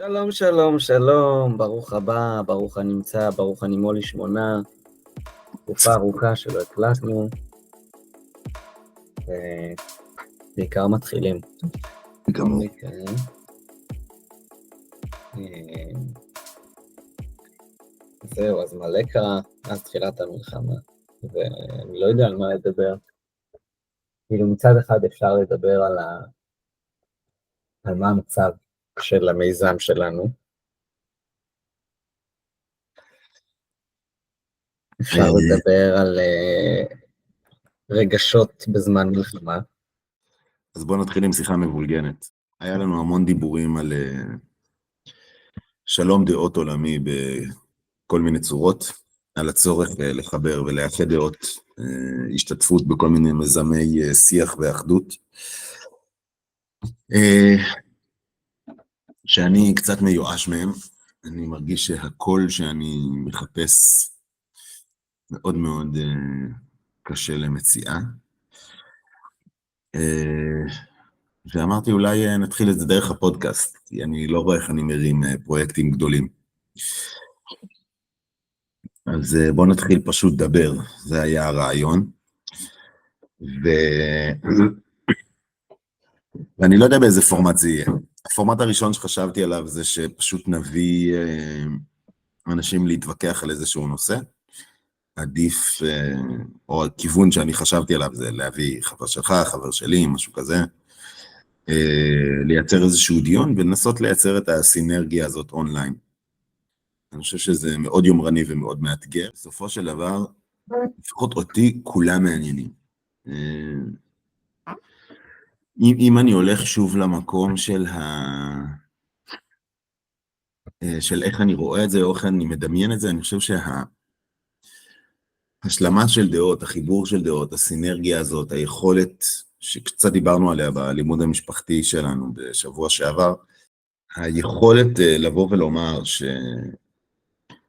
שלום, שלום, שלום, ברוך הבא, ברוך הנמצא, ברוך הנימול לשמונה, תקופה ארוכה שלא הקלטנו, ובעיקר מתחילים. גמור. זהו, אז מלא קרה אז תחילת המלחמה, ואני לא יודע על מה לדבר. כאילו מצד אחד אפשר לדבר על מה המצב של המיזם שלנו, אפשר לדבר על רגשות בזמן מלחמה. אז בואו נתחיל עם שיחה מבולגנת. היה לנו המון דיבורים על שלום דעות עולמי בכל מיני צורות, על הצורך לחבר ולאחד דעות, השתתפות בכל מיני מזמי שיח ואחדות. שאני קצת מיואש מהם, אני מרגיש שהכל שאני מחפש מאוד מאוד קשה למציאה. ואמרתי אולי נתחיל את זה דרך הפודקאסט, כי אני לא רואה איך אני מרים פרויקטים גדולים. אז בואו נתחיל פשוט לדבר, זה היה הרעיון. ואני לא יודע באיזה פורמט זה יהיה. הפורמט הראשון שחשבתי עליו זה שפשוט נביא אנשים להתווכח על איזשהו נושא. עדיף, או הכיוון שאני חשבתי עליו זה להביא חבר שלך, חבר שלי, משהו כזה. לייצר איזשהו דיון ולנסות לייצר את הסינרגיה הזאת אונליין. אני חושב שזה מאוד יומרני ומאוד מאתגר. בסופו של דבר, לפחות אותי, כולם מעניינים. אם אני הולך שוב למקום של איך אני רואה את זה, או איך אני מדמיין את זה, אני חושב שההשלמה של דעות, החיבור של דעות, הסינרגיה הזאת, היכולת שקצת דיברנו עליה בלימוד המשפחתי שלנו בשבוע שעבר, היכולת לבוא ולומר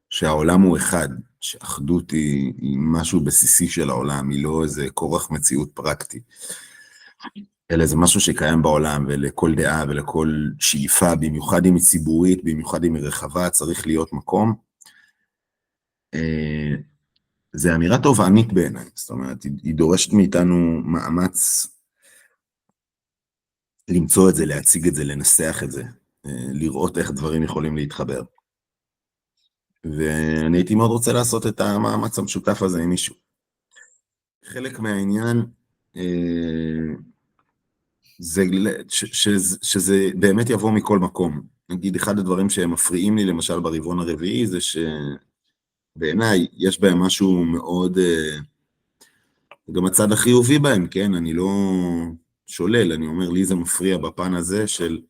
שהעולם הוא אחד, שאחדות היא משהו בסיסי של העולם, היא לא איזה כורח מציאות פרקטי, אלא זה משהו שקיים בעולם, ולכל דעה ולכל שאיפה, במיוחד אם היא ציבורית, במיוחד אם היא רחבה, צריך להיות מקום. זה אמירה תובענית בעיניי, זאת אומרת, היא דורשת מאיתנו מאמץ למצוא את זה, להציג את זה, לנסח את זה, לראות איך דברים יכולים להתחבר. ואני הייתי מאוד רוצה לעשות את המאמץ המשותף הזה עם מישהו. חלק מהעניין, שזה באמת יבוא מכל מקום. נגיד, אחד הדברים שהם מפריעים לי, למשל ברבעון הרביעי, זה שבעיניי יש בהם משהו מאוד, גם הצד החיובי בהם, כן? אני לא שולל, אני אומר, לי זה מפריע בפן הזה של,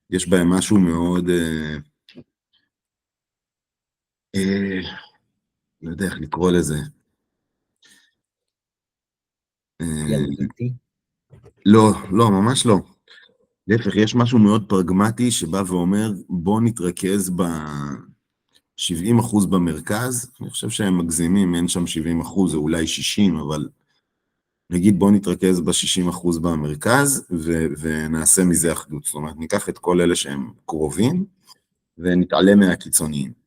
יש בהם משהו מאוד, לא יודע איך לקרוא לזה. ילדותי? לא, ממש לא. להפך, יש משהו מאוד פרגמטי שבא ואומר, בוא נתרכז ב-70% במרכז, אני חושב שהם מגזימים, אין שם 70%, זה אולי 60, אבל נגיד בוא נתרכז ב-60% במרכז, ונעשה מזה אחדות. זאת אומרת, ניקח את כל אלה שהם קרובים, ונתעלם מהקיצוניים.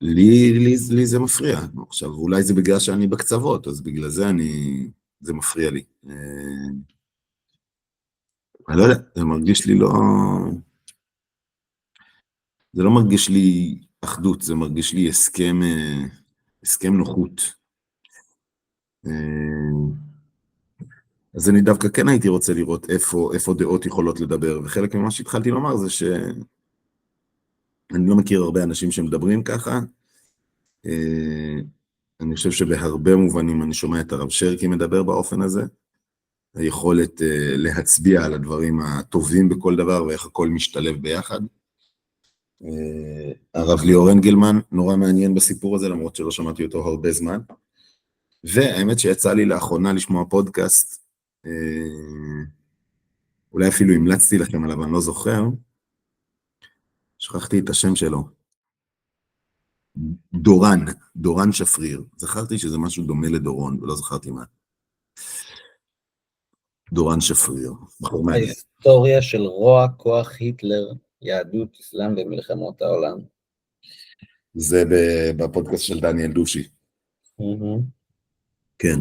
לי זה מפריע. עכשיו, אולי זה בגלל שאני בקצוות, אז בגלל זה זה מפריע לי. אני לא יודע, זה מרגיש לי לא... זה לא מרגיש לי אחדות, זה מרגיש לי הסכם נוחות. אז אני דווקא כן הייתי רוצה לראות איפה דעות יכולות לדבר, וחלק ממה שהתחלתי לומר זה שאני לא מכיר הרבה אנשים שמדברים ככה. אני חושב שבהרבה מובנים אני שומע את הרב שרקי מדבר באופן הזה, היכולת להצביע על הדברים הטובים בכל דבר, ואיך הכל משתלב ביחד. הרב ליאור אנגלמן נורא מעניין בסיפור הזה, למרות שלא שמעתי אותו הרבה זמן. והאמת שיצא לי לאחרונה לשמוע פודקאסט, אולי אפילו המלצתי לכם עליו, אני לא זוכר, שכחתי את השם שלו. דורן שפריר. זכרתי שזה משהו דומה לדורון, ולא זכרתי מה. דורן שפריר, בחור מעניין. ההיסטוריה של רוע, כוח, היטלר, יהדות, אסלאם ומלחמות העולם. זה בפודקאסט של דניאל דושי. כן.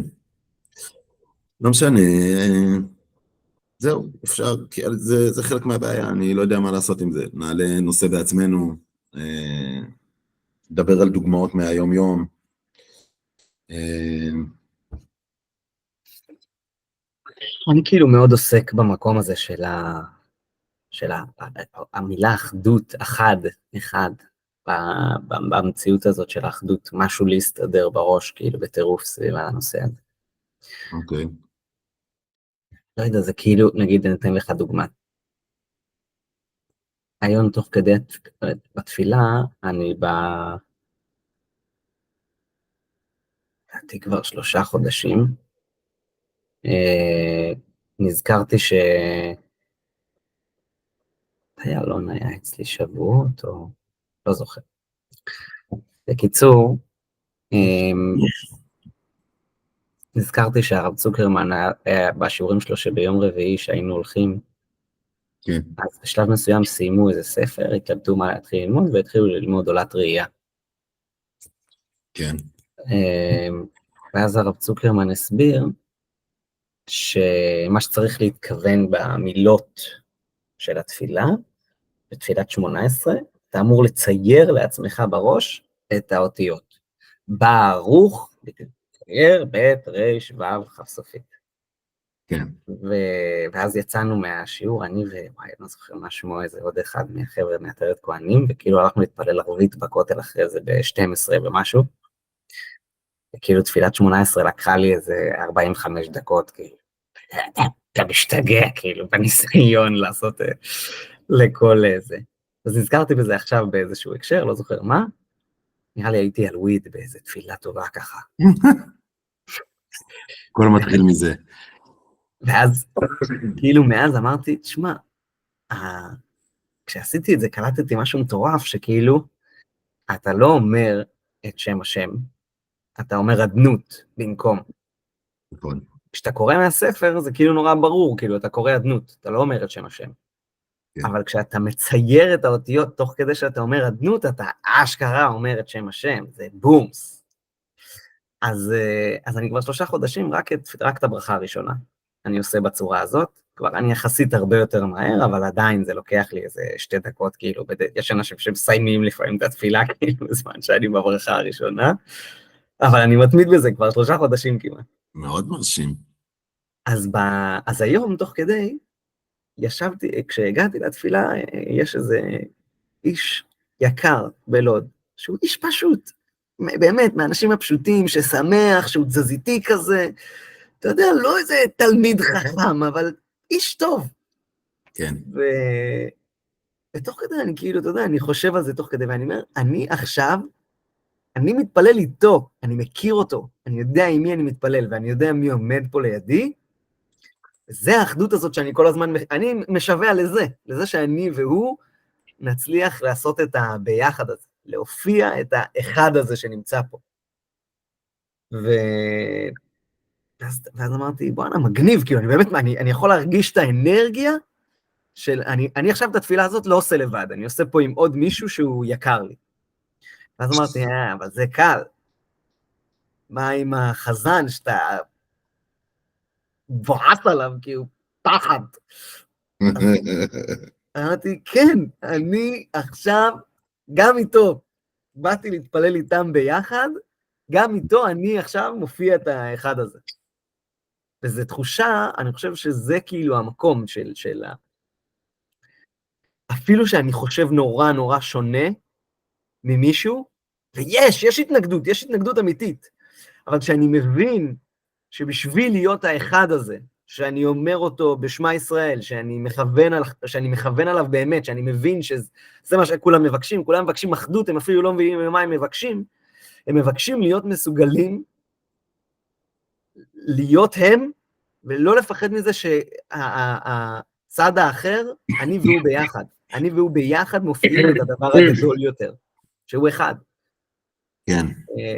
לא משנה, זהו, אפשר, כי זה חלק מהבעיה, אני לא יודע מה לעשות עם זה. נעלה נושא בעצמנו, נדבר על דוגמאות מהיום-יום. אני כאילו מאוד עוסק במקום הזה של המילה אחדות, אחד, במציאות הזאת של האחדות, משהו להסתדר בראש, כאילו בטירוף סביב הנושא הזה. אוקיי. לא יודע, זה כאילו, נגיד, אני אתן לך דוגמה. היום תוך כדי בתפילה, אני לדעתי כבר 3 חודשים, נזכרתי אלון היה אצלי שבועות, או לא זוכר. בקיצור, נזכרתי שהרב צוקרמן היה בשיעורים שלו שביום רביעי שהיינו הולכים, כן. אז בשלב מסוים סיימו איזה ספר, התלבטו מה להתחיל ללמוד, והתחילו ללמוד עולת ראייה. כן. ואז הרב צוקרמן הסביר, שמה שצריך להתכוון במילות של התפילה, בתפילת 18, אתה אמור לצייר לעצמך בראש את האותיות. ברוך, לצייר, ב' ר' ו' כ' סופית. כן. ואז יצאנו מהשיעור, אני וואי, לא זוכר מה שמו, איזה עוד אחד מהחבר'ה מעטרת כהנים, וכאילו הלכנו להתפלל ערבית בכותל אחרי זה ב-12 ומשהו, וכאילו תפילת 18 לקחה לי איזה 45 דקות, כאילו, אתה משתגע, כאילו, בניסיון לעשות לכל זה. אז נזכרתי בזה עכשיו באיזשהו הקשר, לא זוכר מה, נראה לי הייתי על וויד באיזה תפילה טובה ככה. כל מתחיל מזה. ואז, כאילו מאז אמרתי, תשמע, כשעשיתי את זה קלטתי משהו מטורף, שכאילו, אתה לא אומר את שם השם, אתה אומר אדנות במקום. נכון. כשאתה קורא מהספר, זה כאילו נורא ברור, כאילו אתה קורא אדנות, אתה לא אומר את שם השם. כן. אבל כשאתה מצייר את האותיות תוך כדי שאתה אומר אדנות, אתה אשכרה אומר את שם השם, זה בומס. אז אני כבר 3 חודשים, רק את הברכה הראשונה, אני עושה בצורה הזאת, כבר אני יחסית הרבה יותר מהר, אבל עדיין זה לוקח לי איזה 2 דקות, כאילו, יש אנשים שמסיימים לפעמים את התפילה, כאילו, בזמן שאני בברכה הראשונה, אבל אני מתמיד בזה כבר 3 חודשים כמעט. מאוד מרשים. אז היום, תוך כדי, ישבתי, כשהגעתי לתפילה, יש איזה איש יקר בלוד, שהוא איש פשוט, באמת, מהאנשים הפשוטים, ששמח, שהוא תזזיתי כזה, אתה יודע, לא איזה תלמיד חכם, אבל איש טוב. כן. ותוך כדי אני כאילו, אתה יודע, אני חושב על זה תוך כדי, ואני אומר, אני מתפלל איתו, אני מכיר אותו, אני יודע עם מי אני מתפלל, ואני יודע מי עומד פה לידי, זה האחדות הזאת שאני כל הזמן, אני משווה לזה שאני והוא נצליח לעשות את הביחד הזה, להופיע את האחד הזה שנמצא פה. ואז אמרתי, בוא'נה, מגניב, כאילו, אני באמת, אני יכול להרגיש את האנרגיה של, אני עכשיו את התפילה הזאת לא עושה לבד, אני עושה פה עם עוד מישהו שהוא יקר לי. ואז אמרתי, אבל זה קל. מה עם החזן שאתה בועט עליו, כי הוא פחד. אמרתי, כן, אני עכשיו, גם איתו, באתי להתפלל איתם ביחד, גם איתו אני עכשיו מופיע את האחד הזה. וזו תחושה, אני חושב שזה כאילו המקום של אפילו שאני חושב נורא נורא שונה ממישהו, ויש התנגדות אמיתית, אבל כשאני מבין שבשביל להיות האחד הזה, שאני אומר אותו בשמה ישראל, שאני מכוון עליו באמת, שאני מבין שזה מה שכולם מבקשים, כולם מבקשים אחדות, הם אפילו לא מבינים מה הם מבקשים, הם מבקשים להיות מסוגלים, להיות הם, ולא לפחד מזה שהצד האחר, אני והוא ביחד מופיעים את הדבר הגדול יותר, שהוא אחד. כן.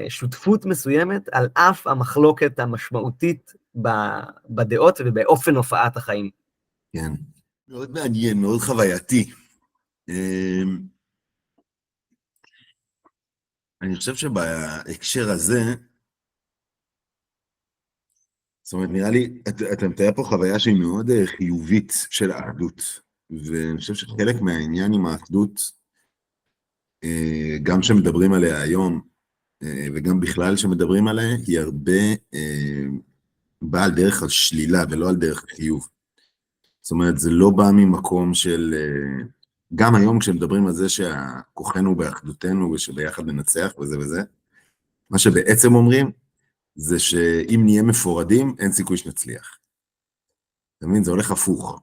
שותפות מסוימת על אף המחלוקת המשמעותית בדעות ובאופן הופעת החיים. כן. מאוד מעניין, מאוד חווייתי. אני חושב שבהקשר הזה, זאת אומרת, נראה לי, אתה מתאר פה חוויה שהיא מאוד חיובית של האחדות, ואני חושב שחלק מהעניין עם האחדות, גם שמדברים עליה היום, וגם בכלל שמדברים עליה, היא הרבה באה על דרך השלילה ולא על דרך החיוב. זאת אומרת, זה לא בא ממקום של... גם היום כשמדברים על זה שכוחנו באחדותנו ושביחד ננצח וזה וזה, מה שבעצם אומרים זה שאם נהיה מפורדים, אין סיכוי שנצליח. אתה מבין? זה הולך הפוך.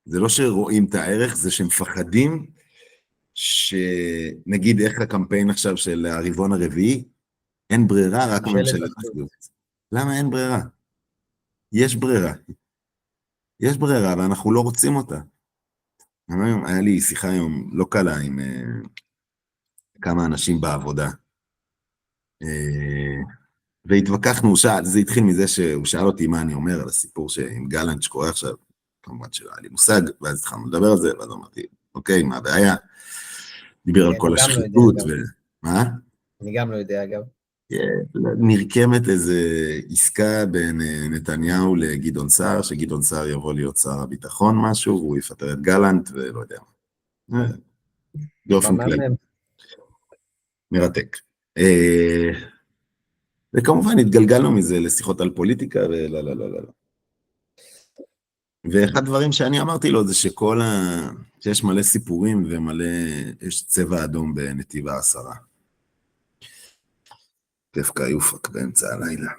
זה לא שרואים את הערך, זה שמפחדים שנגיד איך הקמפיין עכשיו של הרבעון הרביעי, אין ברירה, רק ממשלת אחדות. למה אין ברירה? יש ברירה. יש ברירה, ואנחנו לא רוצים אותה. היה לי שיחה היום לא קלה עם כמה אנשים בעבודה, והתווכחנו, זה התחיל מזה שהוא שאל אותי מה אני אומר על הסיפור עם גלנט שקורה עכשיו, כמובן שלא היה לי מושג, ואז התחלנו לדבר על זה, ואז אמרתי, אוקיי, מה הבעיה? דיבר על כל השחיתות, מה? אני גם לא יודע, אגב. נרקמת איזו עסקה בין נתניהו לגדעון סער, שגדעון סער יבוא להיות שר הביטחון משהו, והוא יפטר את גלנט, ולא יודע מה. באופן כללי. מרתק. וכמובן התגלגלנו מזה לשיחות על פוליטיקה ולא, לא, לא, לא. ואחד הדברים שאני אמרתי לו זה שיש מלא סיפורים ומלא, יש צבע אדום בנתיב העשרה. דווקא יופק באמצע הלילה.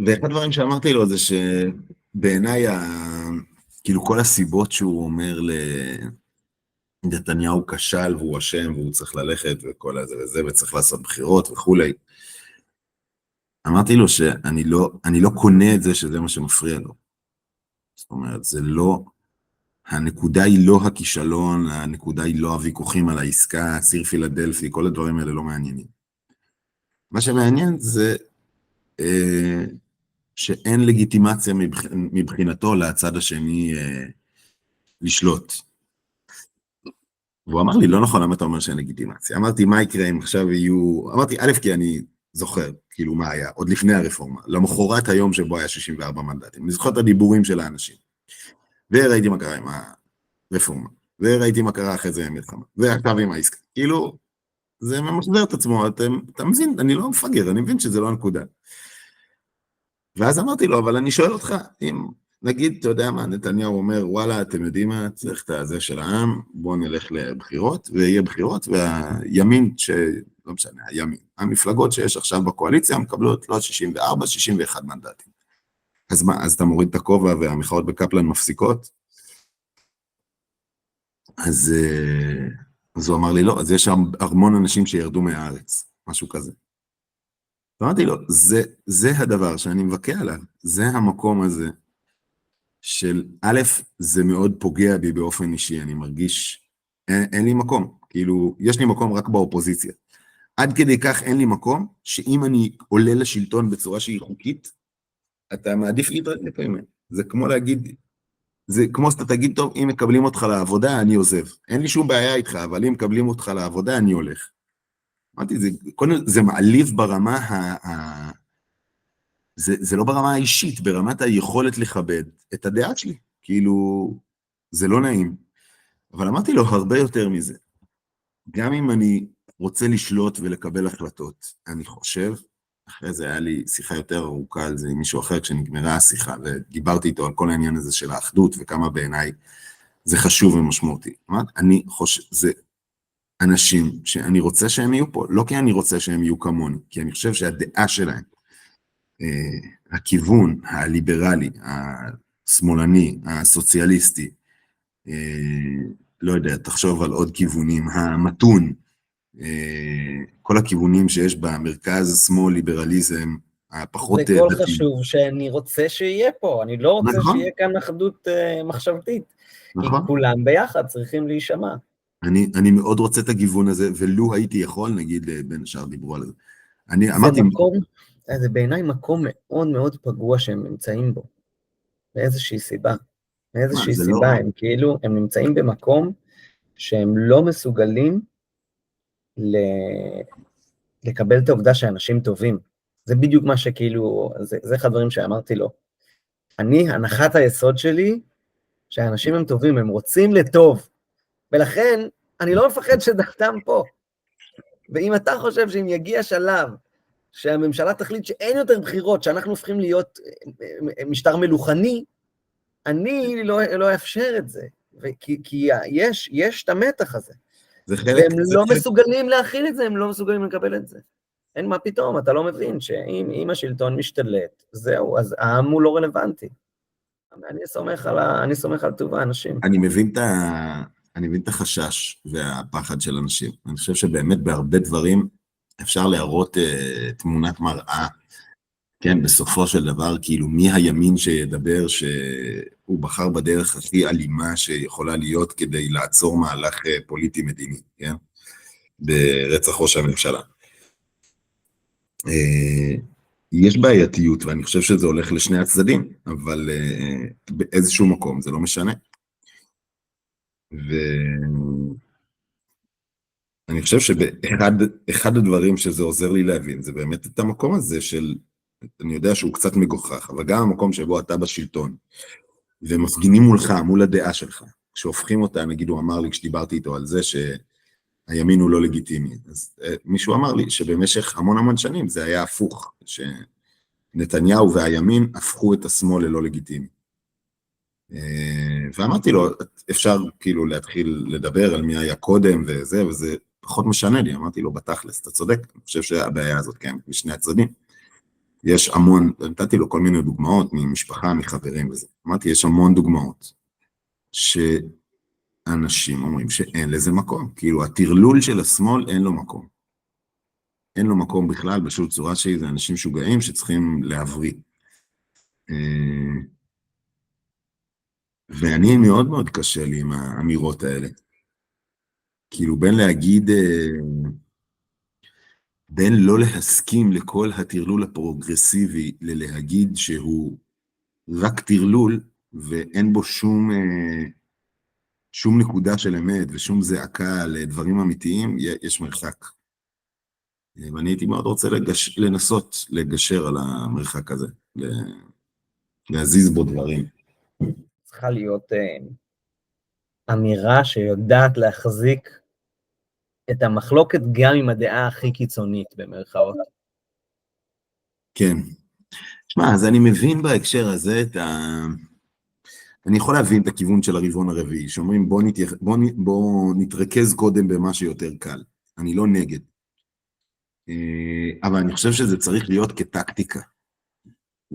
ואחד הדברים שאמרתי לו זה שבעיניי, כאילו כל הסיבות שהוא אומר נתניהו כשל והוא אשם והוא צריך ללכת וכל הזה וזה וצריך לעשות בחירות וכולי. אמרתי לו שאני לא קונה את זה שזה מה שמפריע לו. זאת אומרת, זה לא, הנקודה היא לא הכישלון, הנקודה היא לא הוויכוחים על העסקה, ציר פילדלפי, כל הדברים האלה לא מעניינים. מה שמעניין זה שאין לגיטימציה מבחינתו לצד השני לשלוט. והוא אמר לי, לא נכון, למה אתה אומר שאין לגיטימציה? אמרתי, מה יקרה אם עכשיו יהיו... אמרתי, א', כי אני זוכר, כאילו, מה היה, עוד לפני הרפורמה, למחרת היום שבו היה 64 מנדטים. אני זוכר את הדיבורים של האנשים. וראיתי מה קרה עם הרפורמה. וראיתי מה קרה אחרי זה עם מלחמה. ועכשיו עם העסקה. כאילו, זה ממשבר את עצמו, אתה מבין, אני לא מפגר, אני מבין שזה לא הנקודה. ואז אמרתי לו, אבל אני שואל אותך, אם... נגיד, אתה יודע מה, נתניהו אומר, וואלה, אתם יודעים מה, צריך את הזה של העם, בואו נלך לבחירות, ויהיה בחירות, והימין, לא משנה, הימין, המפלגות שיש עכשיו בקואליציה, מקבלות לא 64, 61 מנדטים. אז מה, אז אתה מוריד את הכובע, והמחאות בקפלן מפסיקות? אז הוא אמר לי, לא, אז יש המון אנשים שירדו מהארץ, משהו כזה. אמרתי לו, זה הדבר שאני מבקע עליו, זה המקום הזה, של א', זה מאוד פוגע בי באופן אישי, אני מרגיש, אין לי מקום, כאילו, יש לי מקום רק באופוזיציה. עד כדי כך אין לי מקום, שאם אני עולה לשלטון בצורה שהיא חוקית, אתה מעדיף להתראה לפעמים. זה כמו להגיד, זה כמו שאתה תגיד, טוב, אם מקבלים אותך לעבודה, אני עוזב. אין לי שום בעיה איתך, אבל אם מקבלים אותך לעבודה, אני הולך. אמרתי, זה מעליב ברמה זה לא ברמה האישית, ברמת היכולת לכבד את הדעה שלי, כאילו, זה לא נעים. אבל אמרתי לו הרבה יותר מזה. גם אם אני רוצה לשלוט ולקבל החלטות, אני חושב, אחרי זה היה לי שיחה יותר ארוכה על זה עם מישהו אחר, כשנגמרה השיחה, ודיברתי איתו על כל העניין הזה של האחדות, וכמה בעיניי זה חשוב ומשמעותי. אני חושב, זה אנשים שאני רוצה שהם יהיו פה, לא כי אני רוצה שהם יהיו כמוני, כי אני חושב שהדעה שלהם, הכיוון הליברלי, השמאלני, הסוציאליסטי, לא יודע, תחשוב על עוד כיוונים, המתון, כל הכיוונים שיש במרכז שמאל ליברליזם, היה פחות זה קול דתי. חשוב שאני רוצה שיהיה פה, אני לא רוצה נכון, שיהיה כאן אחדות מחשבתית, כי נכון. כולם ביחד צריכים להישמע. אני מאוד רוצה את הגיוון הזה, ולו הייתי יכול, נגיד, בין השאר דיברו על זה. אני זה אמרתי, מקום, זה בעיניי מקום מאוד מאוד פגוע שהם נמצאים בו, מאיזושהי סיבה. מאיזושהי זה לא, סיבה, הם כאילו, הם נמצאים במקום שהם לא מסוגלים לקבל את העובדה שאנשים טובים. זה בדיוק מה שכאילו, זה אחד הדברים שאמרתי לו. הנחת היסוד שלי, שהאנשים הם טובים, הם רוצים לטוב, ולכן אני לא מפחד שדעתם פה. ואם אתה חושב שאם יגיע שלב שהממשלה תחליט שאין יותר בחירות, שאנחנו הופכים להיות משטר מלוכני, אני לא אאפשר את זה, כי יש את המתח הזה, זה חלק, והם לא מסוגלים להכיל את זה, הם לא מסוגלים לקבל את זה. אין מה פתאום, אתה לא מבין שאם השלטון משתלט, זהו, אז העם הוא לא רלוונטי. אני סומך על טוב האנשים. אני מבין את החשש והפחד של אנשים. אני חושב שבאמת בהרבה דברים אפשר להראות תמונת מראה, כן, בסופו של דבר, כאילו מי הימין שידבר שהוא בחר בדרך הכי אלימה שיכולה להיות כדי לעצור מהלך פוליטי מדיני, כן? ברצח ראש הממשלה. יש בעייתיות, ואני חושב שזה הולך לשני הצדדים, אבל באיזשהו מקום זה לא משנה. ואני חושב שאחד הדברים שזה עוזר לי להבין, זה באמת את המקום הזה של, אני יודע שהוא קצת מגוחך, אבל גם המקום שבו אתה בשלטון, ומפגינים מולך, מול הדעה שלך, כשהופכים אותה, נגיד הוא אמר לי, כשדיברתי איתו על זה שהימין הוא לא לגיטימי, אז מישהו אמר לי שבמשך המון שנים זה היה הפוך, שנתניהו והימין הפכו את השמאל ללא לגיטימי. ואמרתי לו, אפשר כאילו להתחיל לדבר על מי היה קודם וזה פחות משנה לי, אמרתי לו, בתכלס, אתה צודק, אני חושב שהבעיה הזאת קיימת משני הצדדים. יש המון, נתתי לו כל מיני דוגמאות ממשפחה, מחברים וזה. אמרתי, יש המון דוגמאות שאנשים אומרים שאין לזה מקום, כאילו הטרלול של השמאל אין לו מקום. אין לו מקום בכלל בשום צורה שזה אנשים שוגעים שצריכים להבריא. ואני מאוד מאוד קשה לי עם האמירות האלה. כאילו בין להגיד, בין לא להסכים לכל הטרלול הפרוגרסיבי, ללהגיד שהוא רק טרלול, ואין בו שום נקודה של אמת, ושום זעקה על דברים אמיתיים, יש מרחק. ואני הייתי מאוד רוצה לנסות לגשר על המרחק הזה, להזיז בו דברים. צריכה להיות אמירה שיודעת להחזיק את המחלוקת גם עם הדעה הכי קיצונית במרכאות. כן. שמע, אז אני מבין בהקשר הזה אני יכול להבין את הכיוון של הרבעון הרביעי, שאומרים בוא נתרכז קודם במה שיותר קל. אני לא נגד. אבל אני חושב שזה צריך להיות כטקטיקה.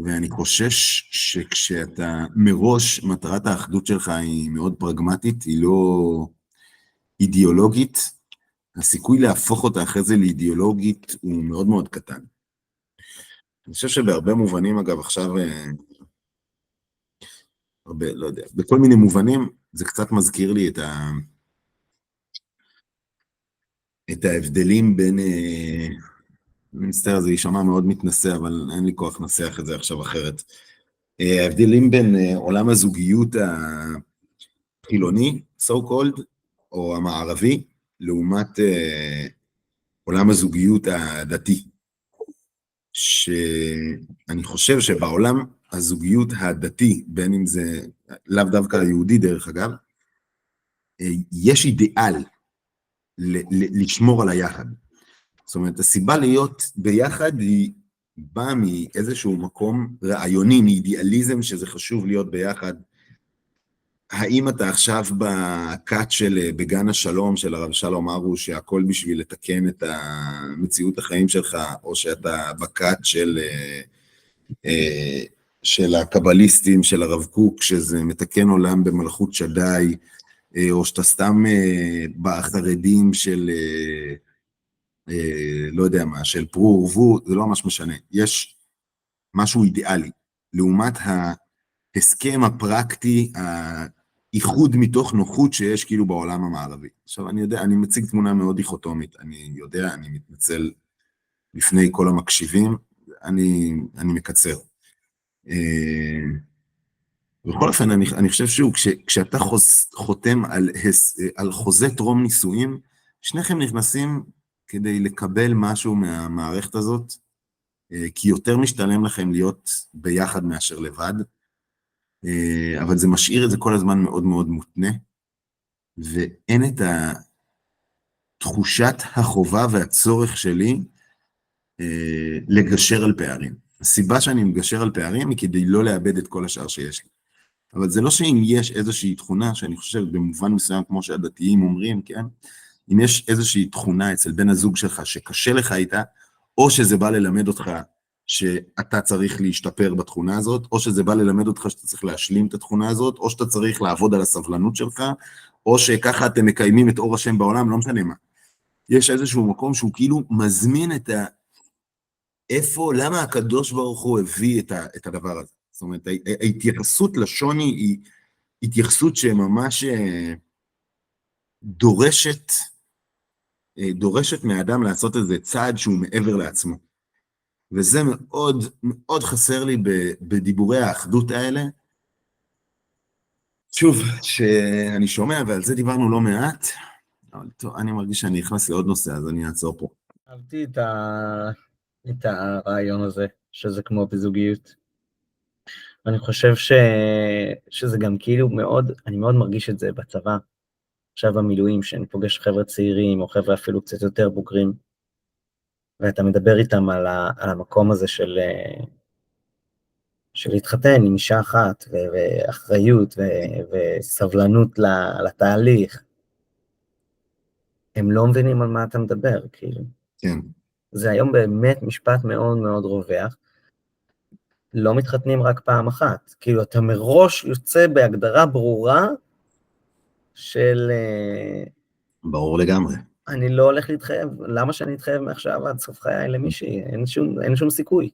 ואני חושש שכשאתה מראש, מטרת האחדות שלך היא מאוד פרגמטית, היא לא אידיאולוגית, הסיכוי להפוך אותה אחרי זה לאידיאולוגית הוא מאוד מאוד קטן. אני חושב שבהרבה מובנים, אגב, עכשיו, לא יודע, בכל מיני מובנים, זה קצת מזכיר לי את ההבדלים בין, אני מצטער, זה יישמע מאוד מתנסה, אבל אין לי כוח לנסח את זה עכשיו אחרת. ההבדלים בין עולם הזוגיות החילוני, so called, או המערבי, לעומת עולם הזוגיות הדתי. שאני חושב שבעולם הזוגיות הדתי, בין אם זה לאו דווקא היהודי דרך אגב, יש אידיאל לשמור על היחד. זאת אומרת, הסיבה להיות ביחד היא באה מאיזשהו מקום רעיוני, מאידיאליזם שזה חשוב להיות ביחד. האם אתה עכשיו בקאט של בגן השלום של הרב שלום ארוש, שהכל בשביל לתקן את המציאות החיים שלך, או שאתה בקאט של הקבליסטים, של הרב קוק, שזה מתקן עולם במלכות שדי, או שאתה סתם בחרדים של, לא יודע מה, של פרו ורבו, זה לא ממש משנה. יש משהו אידיאלי, לעומת ההסכם הפרקטי, האיחוד מתוך נוחות שיש כאילו בעולם המערבי. עכשיו אני יודע, אני מציג תמונה מאוד דיכוטומית, אני יודע, אני מתנצל לפני כל המקשיבים, אני מקצר. בכל אופן, אני חושב שהוא, כשאתה חותם על חוזה טרום נישואים, שניכם נכנסים כדי לקבל משהו מהמערכת הזאת, כי יותר משתלם לכם להיות ביחד מאשר לבד, אבל זה משאיר את זה כל הזמן מאוד מאוד מותנה, ואין את תחושת החובה והצורך שלי לגשר על פערים. הסיבה שאני מגשר על פערים היא כדי לא לאבד את כל השאר שיש לי. אבל זה לא שאם יש איזושהי תכונה, שאני חושב במובן מסוים, כמו שהדתיים אומרים, כן? אם יש איזושהי תכונה אצל בן הזוג שלך שקשה לך איתה, או שזה בא ללמד אותך שאתה צריך להשתפר בתכונה הזאת, או שזה בא ללמד אותך שאתה צריך להשלים את התכונה הזאת, או שאתה צריך לעבוד על הסבלנות שלך, או שככה אתם מקיימים את אור השם בעולם, לא משנה מה. יש איזשהו מקום שהוא כאילו מזמין את איפה, למה הקדוש ברוך הוא הביא את הדבר הזה? זאת אומרת, ההתייחסות לשוני היא התייחסות שממש דורשת מהאדם לעשות איזה צעד שהוא מעבר לעצמו. וזה מאוד מאוד חסר לי בדיבורי האחדות האלה. שוב, שאני שומע, ועל זה דיברנו לא מעט, אבל טוב, אני מרגיש שאני נכנס לעוד נושא, אז אני אעצור פה. אהבתי את הרעיון הזה, שזה כמו בזוגיות. אני חושב שזה גם כאילו מאוד, אני מאוד מרגיש את זה בצבא, עכשיו במילואים, שאני פוגש חבר'ה צעירים, או חבר'ה אפילו קצת יותר בוגרים, ואתה מדבר איתם על המקום הזה של להתחתן עם אישה אחת, ואחריות, וסבלנות לתהליך. הם לא מבינים על מה אתה מדבר, כאילו. כן. זה היום באמת משפט מאוד מאוד רווח, לא מתחתנים רק פעם אחת, כאילו אתה מראש יוצא בהגדרה ברורה של ברור לגמרי. אני לא הולך להתחייב, למה שאני אתחייב מעכשיו עד סוף חיי למישהי, אין שום סיכוי.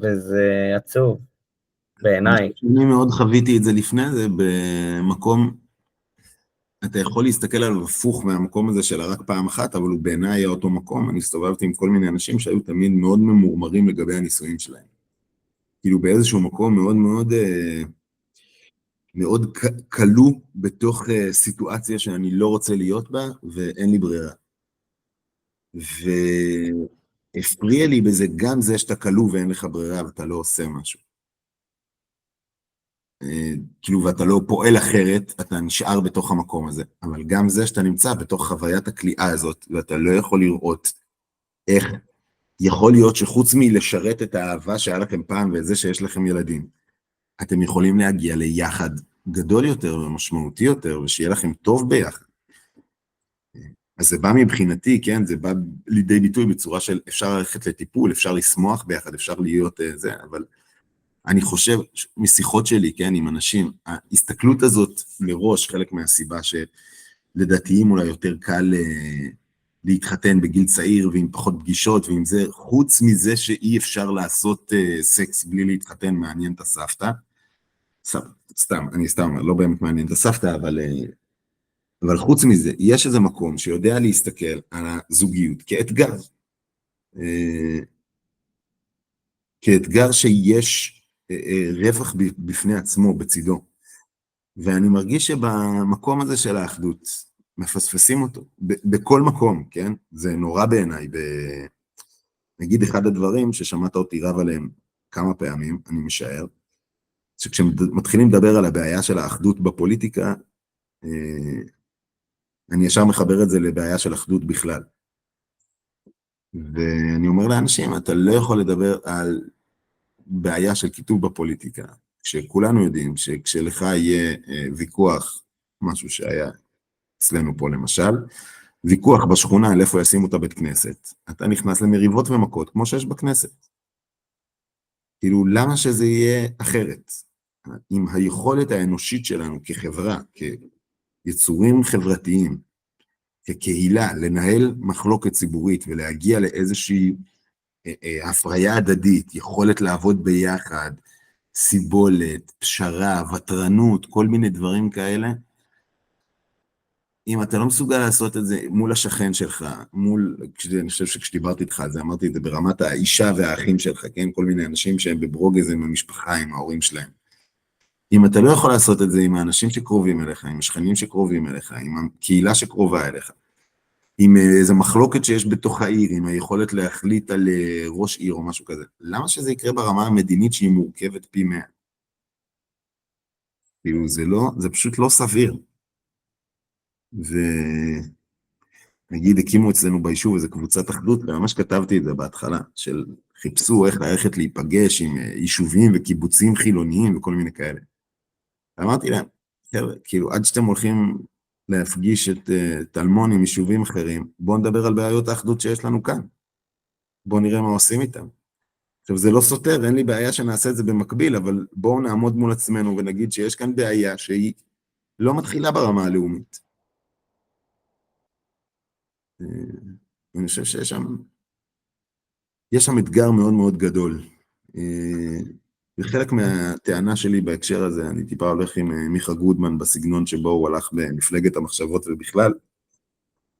וזה עצוב, בעיניי. אני מאוד חוויתי את זה לפני זה, במקום, אתה יכול להסתכל עליו הפוך מהמקום הזה של רק פעם אחת, אבל הוא בעיניי היה אותו מקום, אני הסתובבתי עם כל מיני אנשים שהיו תמיד מאוד ממורמרים לגבי הנישואים שלהם. כאילו באיזשהו מקום מאוד מאוד, מאוד קלו בתוך סיטואציה שאני לא רוצה להיות בה, ואין לי ברירה. והפריע לי בזה גם זה שאתה קלו ואין לך ברירה, ואתה לא עושה משהו. כאילו, ואתה לא פועל אחרת, אתה נשאר בתוך המקום הזה. אבל גם זה שאתה נמצא בתוך חוויית הכליאה הזאת, ואתה לא יכול לראות איך יכול להיות שחוץ מלשרת את האהבה שהיה לכם פעם, ואת זה שיש לכם ילדים, אתם יכולים להגיע ליחד גדול יותר ומשמעותי יותר, ושיהיה לכם טוב ביחד. אז זה בא מבחינתי, כן? זה בא לידי ביטוי בצורה של אפשר ללכת לטיפול, אפשר לשמוח ביחד, אפשר להיות זה, אבל אני חושב, משיחות שלי, כן, עם אנשים, ההסתכלות הזאת מראש, חלק מהסיבה שלדעתיים אולי יותר קל להתחתן בגיל צעיר, ועם פחות פגישות, ועם זה, חוץ מזה שאי אפשר לעשות סקס בלי להתחתן, מעניין את הסבתא. סתם, אני סתם אומר, לא באמת מעניין את הסבתא, אבל חוץ מזה, יש איזה מקום שיודע להסתכל על הזוגיות כאתגר. כאתגר שיש רווח בפני עצמו, בצידו. ואני מרגיש שבמקום הזה של האחדות, מפספסים אותו, בכל מקום, כן? זה נורא בעיניי. נגיד אחד הדברים ששמעת אותי רב עליהם כמה פעמים, אני משער, שכשמתחילים לדבר על הבעיה של האחדות בפוליטיקה, אני ישר מחבר את זה לבעיה של אחדות בכלל. ואני אומר לאנשים, אתה לא יכול לדבר על בעיה של כיתוב בפוליטיקה, כשכולנו יודעים שכשלך יהיה ויכוח, משהו שהיה אצלנו פה למשל, ויכוח בשכונה על איפה ישימו את הבית כנסת, אתה נכנס למריבות ומכות כמו שיש בכנסת. כאילו, למה שזה יהיה אחרת? עם היכולת האנושית שלנו כחברה, כיצורים חברתיים, כקהילה, לנהל מחלוקת ציבורית ולהגיע לאיזושהי הפריה הדדית, יכולת לעבוד ביחד, סיבולת, פשרה, ותרנות, כל מיני דברים כאלה. אם אתה לא מסוגל לעשות את זה מול השכן שלך, אני חושב שכשדיברתי איתך על זה, אמרתי את זה ברמת האישה והאחים שלך, כן? כל מיני אנשים שהם בברוגז עם המשפחה, עם ההורים שלהם. אם אתה לא יכול לעשות את זה עם האנשים שקרובים אליך, עם השכנים שקרובים אליך, עם הקהילה שקרובה אליך, עם איזו מחלוקת שיש בתוך העיר, עם היכולת להחליט על ראש עיר או משהו כזה, למה שזה יקרה ברמה המדינית שהיא מורכבת פי 100? כאילו, זה פשוט לא סביר. ונגיד, הקימו אצלנו ביישוב איזו קבוצת אחדות, וממש כתבתי את זה בהתחלה, של חיפשו איך ללכת להיפגש עם יישובים וקיבוצים חילוניים וכל מיני כאלה. ואמרתי להם, חבר'ה, כאילו, עד שאתם הולכים להפגיש את טלמון עם יישובים אחרים, בואו נדבר על בעיות האחדות שיש לנו כאן. בואו נראה מה עושים איתם. עכשיו, זה לא סותר, אין לי בעיה שנעשה את זה במקביל, אבל בואו נעמוד מול עצמנו ונגיד שיש כאן בעיה שהיא לא מתחילה ברמה הלאומית. אני חושב שיש שם אתגר מאוד מאוד גדול. וחלק מהטענה שלי בהקשר הזה, אני טיפה הולך עם מיכה גודמן בסגנון שבו הוא הלך במפלגת המחשבות ובכלל.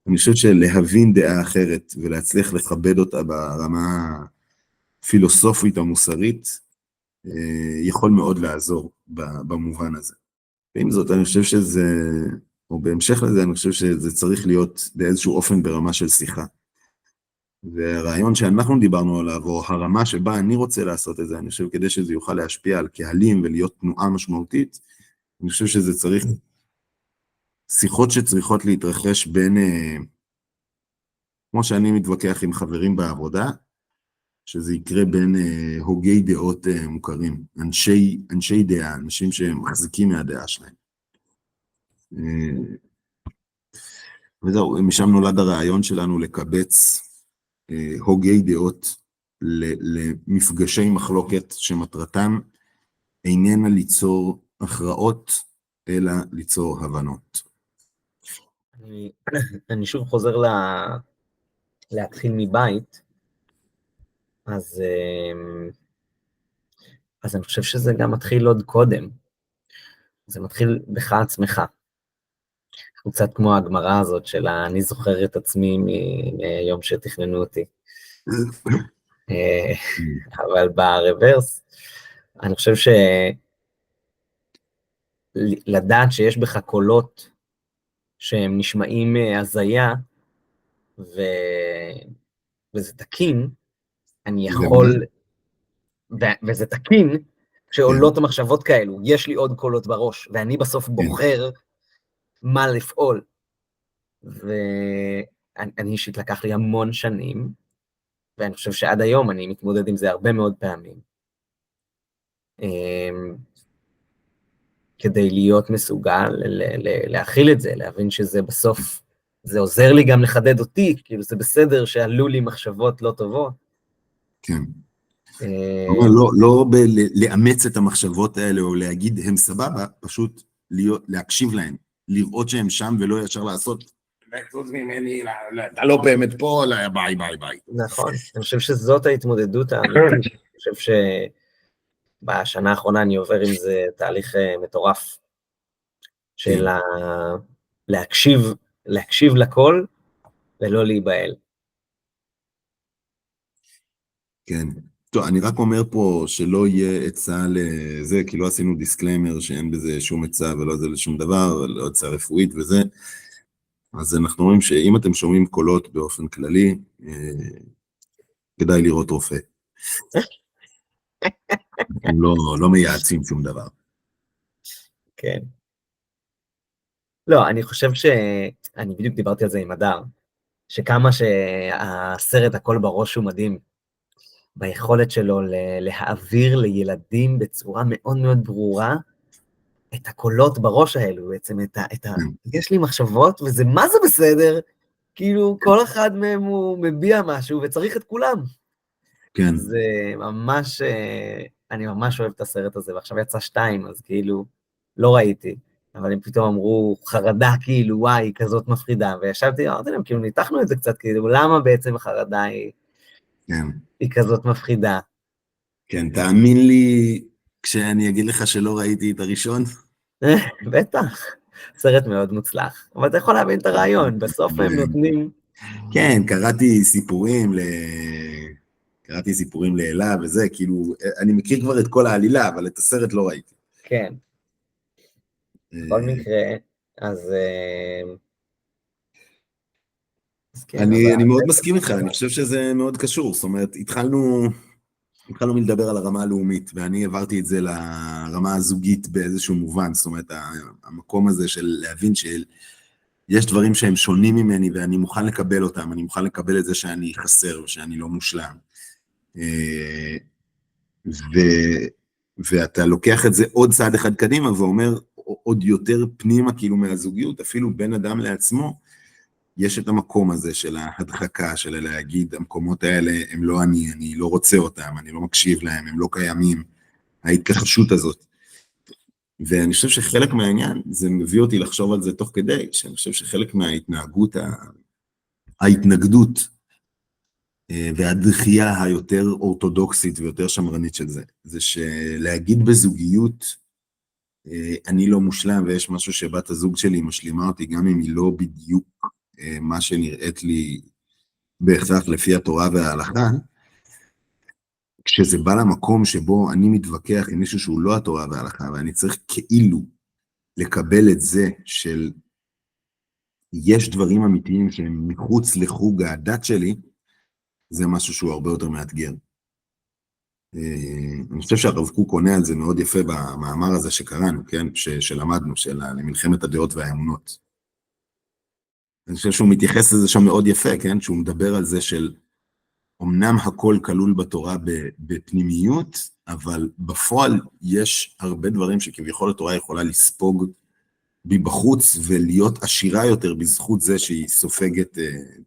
אני חושב שלהבין דעה אחרת ולהצליח לכבד אותה ברמה הפילוסופית המוסרית, יכול מאוד לעזור במובן הזה. ועם זאת, אני חושב שזה, או בהמשך לזה, אני חושב שזה צריך להיות באיזשהו אופן ברמה של שיחה. והרעיון שאנחנו דיברנו עליו, או הרמה שבה אני רוצה לעשות את זה, אני חושב כדי שזה יוכל להשפיע על קהלים ולהיות תנועה משמעותית, אני חושב שזה צריך שיחות שצריכות להתרחש בין, כמו שאני מתווכח עם חברים בעבודה, שזה יקרה בין הוגי דעות מוכרים, אנשי דעה, אנשים שמחזיקים מהדעה שלהם. וזהו, משם נולד הרעיון שלנו לקבץ הוגי דעות למפגשי מחלוקת שמטרתם איננה ליצור הכרעות, אלא ליצור הבנות. אני שוב חוזר להתחיל מבית, אז אני חושב שזה גם מתחיל עוד קודם. זה מתחיל בך עצמך. קצת כמו הגמרא הזאת של אני זוכר את עצמי מיום שתכננו אותי. אבל ברוורס, אני חושב שלדעת שיש בך קולות שהם נשמעים הזיה, וזה תקין, אני יכול, וזה תקין, שעולות המחשבות כאלו, יש לי עוד קולות בראש, ואני בסוף בוחר מה לפעול. ואני אישית לקח לי המון שנים, ואני חושב שעד היום אני מתמודד עם זה הרבה מאוד פעמים, כדי להיות מסוגל להכיל את זה, להבין שזה בסוף, זה עוזר לי גם לחדד אותי, כאילו זה בסדר שעלו לי מחשבות לא טובות. כן. לא לאמץ את המחשבות האלה, או להגיד הם סבבה, פשוט להקשיב להם, לראות שהם שם ולא ישר לעשות, אתה לא באמת פה, ביי ביי ביי. נכון, אני חושב שזאת ההתמודדות האמיתית, אני חושב שבשנה האחרונה אני עובר עם זה תהליך מטורף, של להקשיב לכל, ולא להיבהל. כן. טוב, אני רק אומר פה שלא יהיה עצה לזה, כי לא עשינו דיסקליימר שאין בזה שום עצה ולא זה לשום דבר, לא עצה רפואית וזה. אז אנחנו אומרים שאם אתם שומעים קולות באופן כללי, כדאי לראות רופא. הם לא מייעצים שום דבר. כן. לא, אני חושב אני בדיוק דיברתי על זה עם הדר, שכמה שהסרט הכל בראש הוא מדהים, ביכולת שלו להעביר לילדים בצורה מאוד מאוד ברורה, את הקולות בראש האלו, בעצם יש לי מחשבות, וזה מה זה בסדר, כאילו כל אחד מהם הוא מביע משהו, וצריך את כולם. כן. זה ממש, אני ממש אוהב את הסרט הזה, ועכשיו יצא 2, אז כאילו, לא ראיתי, אבל הם פתאום אמרו, חרדה כאילו, וואי, כזאת מפחידה, וישבתי, אמרתי להם, כאילו, ניתחנו את זה קצת, כאילו, למה בעצם החרדה היא כן. היא כזאת מפחידה. כן, תאמין לי, כשאני אגיד לך שלא ראיתי את הראשון, בטח, סרט מאוד מוצלח. אבל אתה יכול להבין את הרעיון, בסוף הם נותנים... כן, קראתי סיפורים לאלה וזה, כאילו, אני מכיר כבר את כל העלילה, אבל את הסרט לא ראיתי. כן, בכל מקרה, אז כן, אז... אני מאוד מסכים איתך, אני חושב שזה מאוד קשור, זאת אומרת, התחלנו מלדבר על הרמה הלאומית, ואני העברתי את זה לרמה הזוגית באיזשהו מובן, זאת אומרת, המקום הזה של להבין שיש דברים שהם שונים ממני, ואני מוכן לקבל אותם, אני מוכן לקבל את זה שאני חסר, ושאני לא מושלם. ואתה לוקח את זה עוד צעד אחד קדימה, ואומר עוד יותר פנימה, כאילו מהזוגיות, אפילו בין אדם לעצמו, יש את המקום הזה של ההדחקה, של להגיד, המקומות האלה הם לא אני לא רוצה אותם, אני לא מקשיב להם, הם לא קיימים, ההתכחשות הזאת. ואני חושב שחלק מהעניין, זה מביא אותי לחשוב על זה תוך כדי, שאני חושב שחלק מההתנהגות, ההתנגדות, והדחייה היותר אורתודוקסית ויותר שמרנית של זה, זה שלהגיד בזוגיות, אני לא מושלם ויש משהו שבת הזוג שלי משלימה אותי, גם אם היא לא בדיוק מה שנראית לי בהכרח לפי התורה וההלכה, כשזה בא למקום שבו אני מתווכח עם מישהו שהוא לא התורה וההלכה, ואני צריך כאילו לקבל את זה של יש דברים אמיתיים שהם מחוץ לחוג הדת שלי, זה משהו שהוא הרבה יותר מאתגר. אני חושב שהרב קוק עונה על זה מאוד יפה במאמר הזה שקראנו, כן? שלמדנו, של מלחמת הדעות והאמונות. אני חושב שהוא מתייחס לזה שם מאוד יפה, כן? שהוא מדבר על זה של, אמנם הכל כלול בתורה בפנימיות, אבל בפועל יש הרבה דברים שכביכול התורה יכולה לספוג מבחוץ, ולהיות עשירה יותר בזכות זה שהיא סופגת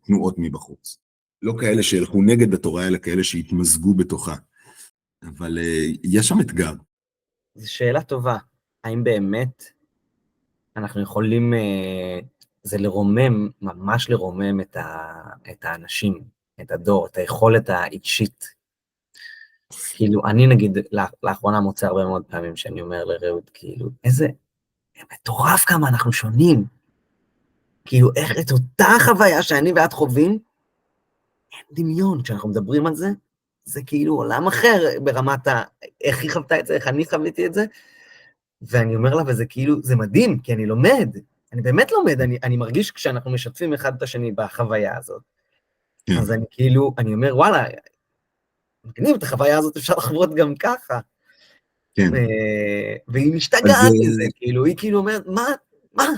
תנועות מבחוץ. לא כאלה שהלכו נגד התורה, אלא כאלה שהתמזגו בתוכה. אבל יש שם אתגר. זו שאלה טובה. האם באמת אנחנו יכולים, זה לרומם, ממש לרומם את האנשים, את הדור, את היכולת האישית. כאילו, אני נגיד, לאחרונה מוצא הרבה מאוד פעמים שאני אומר לרעות, כאילו, איזה מטורף כמה אנחנו שונים. כאילו, איך את אותה חוויה שאני ואת חווים, אין דמיון, כשאנחנו מדברים על זה, זה כאילו עולם אחר ברמת איך היא חוותה את זה, איך אני חוויתי את זה, ואני אומר לה, וזה כאילו, זה מדהים, כי אני לומד, אני באמת לומד, אני מרגיש כשאנחנו משתפים אחד את השני בחוויה הזאת. כן. אז אני כאילו, אני אומר, וואלה, מגניב, את החוויה הזאת אפשר לחוות גם ככה. כן. והיא משתגעת לזה, כאילו, היא כאילו אומרת, מה?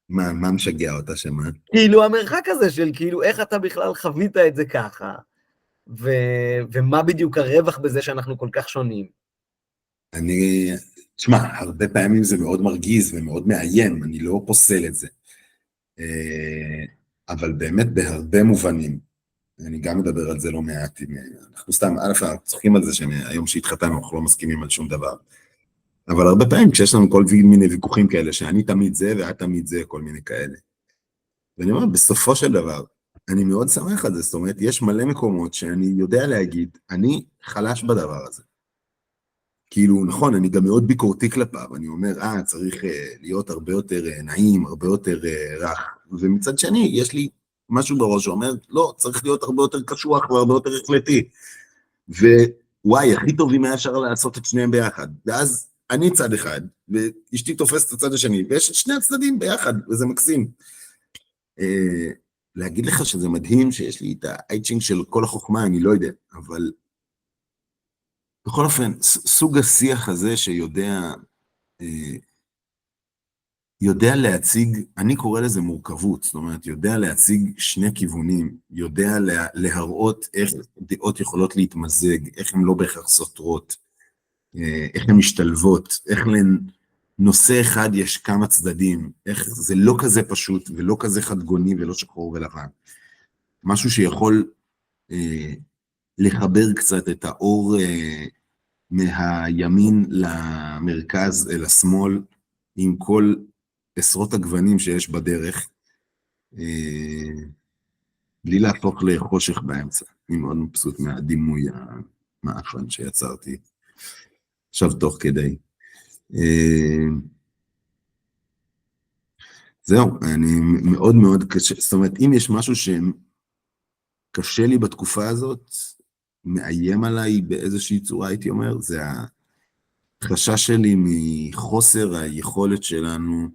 מה משגע אותה שמה? כאילו, המרחק הזה של כאילו, איך אתה בכלל חווית את זה ככה, ומה בדיוק הרווח בזה שאנחנו כל כך שונים. תשמע, הרבה פעמים זה מאוד מרגיז ומאוד מאיים, אני לא פוסל את זה. אבל באמת בהרבה מובנים, אני גם מדבר על זה לא מעט, אנחנו סתם, אנחנו צוחקים על זה שהיום שהתחתנו, אנחנו לא מסכימים על שום דבר. אבל הרבה פעמים כשיש לנו כל מיני ויכוחים כאלה, שאני תמיד זה ואת תמיד זה, כל מיני כאלה. ואני אומר, בסופו של דבר, אני מאוד שמח על זה, זאת אומרת, יש מלא מקומות שאני יודע להגיד, אני חלש בדבר הזה. כאילו, נכון, אני גם מאוד ביקורתי כלפיו, אני אומר, צריך להיות הרבה יותר נעים, הרבה יותר רך, ומצד שני, יש לי משהו בראש שאומר, לא, צריך להיות הרבה יותר קשוח והרבה יותר החלטי, ווואי, הכי טוב אם היה אפשר לעשות את שניהם ביחד, ואז אני צד אחד, ואשתי תופסת את הצד השני, ויש את שני הצדדים ביחד, וזה מקסים. להגיד לך שזה מדהים שיש לי את האייצ'ינג של כל החוכמה, אני לא יודע, אבל בכל אופן, סוג השיח הזה שיודע להציג, אני קורא לזה מורכבות, זאת אומרת, יודע להציג שני כיוונים, יודע להראות איך דעות יכולות להתמזג, איך הן לא בהכרח סותרות, איך הן משתלבות, איך לנושא אחד יש כמה צדדים, איך זה לא כזה פשוט ולא כזה חדגוני ולא שחור ולבן. משהו שיכול לחבר קצת את האור מהימין למרכז אל השמאל, עם כל עשרות הגוונים שיש בדרך, בלי להפוך לחושך באמצע. אני מאוד מבסוט מהדימוי המאפן שיצרתי, עכשיו תוך כדי. זהו, אני מאוד מאוד קשה, זאת אומרת, אם יש משהו שקשה לי בתקופה הזאת, מאיים עליי באיזושהי צורה, הייתי אומר, זה החשש שלי מחוסר היכולת שלנו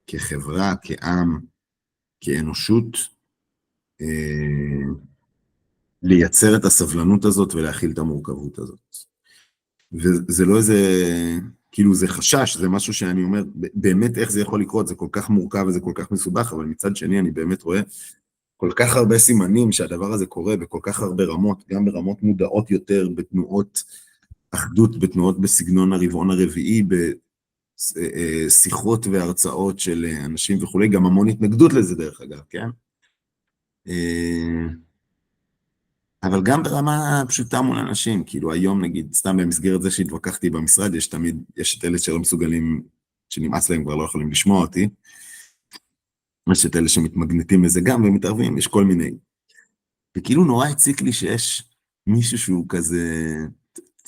כחברה, כעם, כאנושות, לייצר את הסבלנות הזאת ולהכיל את המורכבות הזאת. וזה לא איזה, כאילו זה חשש, זה משהו שאני אומר, באמת איך זה יכול לקרות, זה כל כך מורכב וזה כל כך מסובך, אבל מצד שני אני באמת רואה כל כך הרבה סימנים שהדבר הזה קורה בכל כך הרבה רמות, גם ברמות מודעות יותר, בתנועות אחדות, בתנועות בסגנון הרבעון הרביעי, בשיחות והרצאות של אנשים וכולי, גם המון התנגדות לזה דרך אגב, כן? אבל גם ברמה פשוטה מול אנשים, כאילו היום נגיד, סתם במסגרת זה שהתווכחתי במשרד, יש את אלה שלא מסוגלים, שנמאס להם כבר לא יכולים לשמוע אותי, יש את אלה שמתמגנטים לזה גם ומתערבים, יש כל מיני. וכאילו נורא הציק לי שיש מישהו שהוא כזה,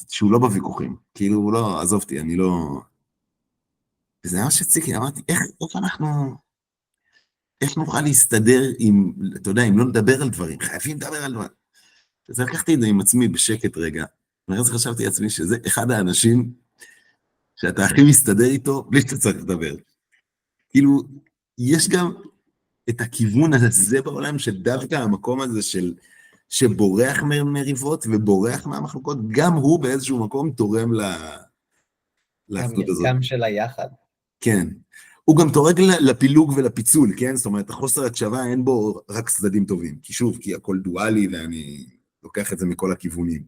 שהוא לא בוויכוחים, כאילו הוא לא, עזובתי, אני לא... וזה ממש הציק לי, אמרתי, איך נוכל להסתדר אם, אתה יודע, אם לא נדבר על דברים, חייבים לדבר על דברים. אז לקחתי את זה עם עצמי בשקט רגע, ואז חשבתי לעצמי שזה אחד האנשים שאתה הכי מסתדר איתו, בלי שאתה צריך לדבר. כאילו, יש גם את הכיוון הזה בעולם, שדווקא המקום הזה שבורח מריבות ובורח מהמחלוקות, גם הוא באיזשהו מקום תורם לאחדות הזאת. גם של היחד. כן. הוא גם תורג לפילוג ולפיצול, כן? זאת אומרת, החוסר הקשבה אין בו רק צדדים טובים, כי שוב, כי הכל דואלי ואני לוקח את זה מכל הכיוונים.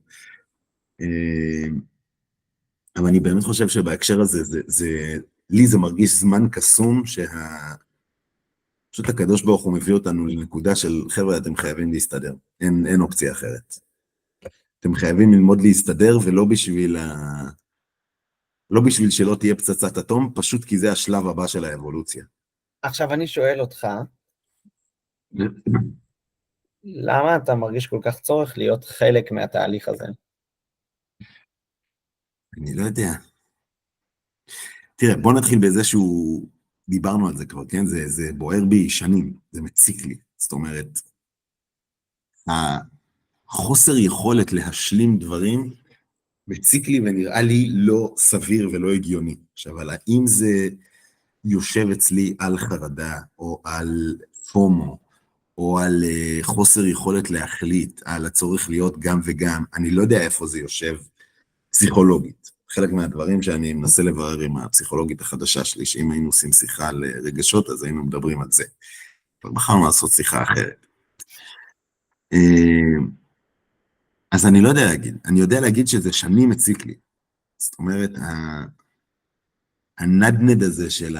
אבל אני באמת חושב שבהקשר הזה, לי זה מרגיש זמן קסום, פשוט הקדוש ברוך הוא מביא אותנו לנקודה של, חבר'ה, אתם חייבים להסתדר, אין אופציה אחרת. אתם חייבים ללמוד להסתדר, ולא בשביל שלא תהיה פצצת אטום, פשוט כי זה השלב הבא של האבולוציה. עכשיו אני שואל אותך, למה אתה מרגיש כל כך צורך להיות חלק מהתהליך הזה? אני לא יודע. תראה, בוא נתחיל בזה דיברנו על זה כבר, כן? זה בוער בי שנים, זה מציק לי. זאת אומרת, החוסר יכולת להשלים דברים, מציק לי ונראה לי לא סביר ולא הגיוני. עכשיו, אבל האם זה יושב אצלי על חרדה, או על פומו, או על חוסר יכולת להחליט, על הצורך להיות גם וגם, אני לא יודע איפה זה יושב פסיכולוגית. חלק מהדברים שאני מנסה לברר עם הפסיכולוגית החדשה שלי, שאם היינו עושים שיחה על רגשות, אז היינו מדברים על זה. אבל בחרנו לעשות שיחה אחרת. אז אני לא יודע להגיד. אני יודע להגיד שזה שנים מציק לי. זאת אומרת, הנדנד הזה של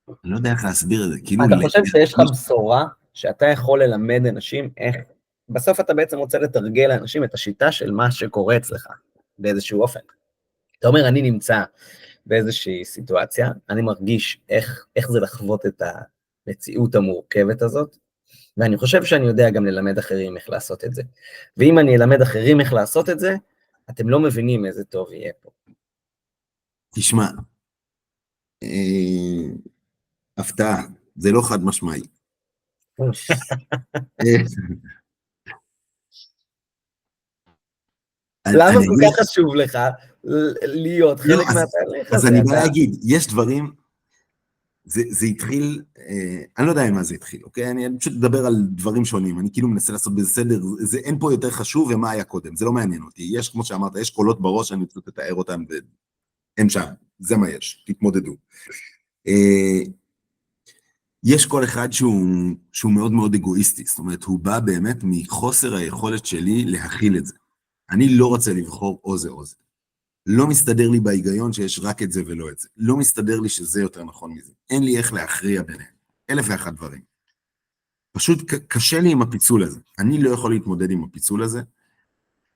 אני לא יודע איך להסביר את זה. אתה חושב שיש לך בשורה שאתה יכול ללמד אנשים איך, בסוף אתה בעצם רוצה לתרגל לאנשים את השיטה של מה שקורה אצלך, באיזשהו אופן. אתה אומר, אני נמצא באיזושהי סיטואציה, אני מרגיש איך זה לחוות את המציאות המורכבת הזאת, ואני חושב שאני יודע גם ללמד אחרים איך לעשות את זה. ואם אני אלמד אחרים איך לעשות את זה, אתם לא מבינים איזה טוב יהיה פה. תשמע, הפתעה, זה לא חד משמעי. למה כל כך חשוב לך להיות חלק מהתהליך הזה? אז אני בא להגיד, יש דברים, זה התחיל, אני לא יודע מה זה התחיל, אוקיי? אני פשוט מדבר על דברים שונים, אני כאילו מנסה לעשות בזה סדר, אין פה יותר חשוב ומה היה קודם, זה לא מעניין אותי, יש, כמו שאמרת, יש קולות בראש, אני פשוט אתאר אותם, והם שם, זה מה יש, תתמודדו. יש כל אחד שהוא מאוד מאוד אגואיסטי, זאת אומרת, הוא בא באמת מחוסר היכולת שלי להכיל את זה. אני לא רוצה לבחור או זה או זה. לא מסתדר לי בהיגיון שיש רק את זה ולא את זה. לא מסתדר לי שזה יותר נכון מזה. אין לי איך להכריע ביניהם. 1001 דברים. פשוט קשה לי עם הפיצול הזה. אני לא יכול להתמודד עם הפיצול הזה.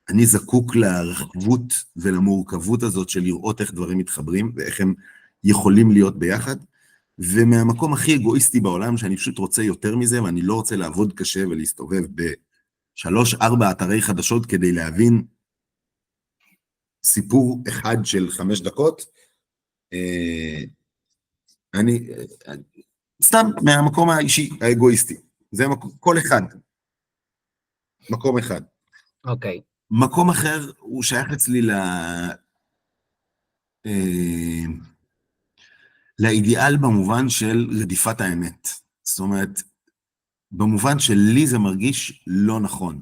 אני זקוק לרחבות ולמורכבות הזאת של לראות איך דברים מתחברים, ואיך הם יכולים להיות ביחד. ומהמקום הכי אגואיסטי בעולם, שאני פשוט רוצה יותר מזה, ואני לא רוצה לעבוד קשה ולהסתובב ב3-4 אתרי חדשות כדי להבין סיפור אחד של 5 דקות, אני, סתם מהמקום האישי, האגואיסטי, זה כל אחד, מקום אחד. אוקיי. מקום אחר הוא שייך אצלי לאידיאל במובן של רדיפת האמת. זאת אומרת, במובן שלי זה מרגיש לא נכון.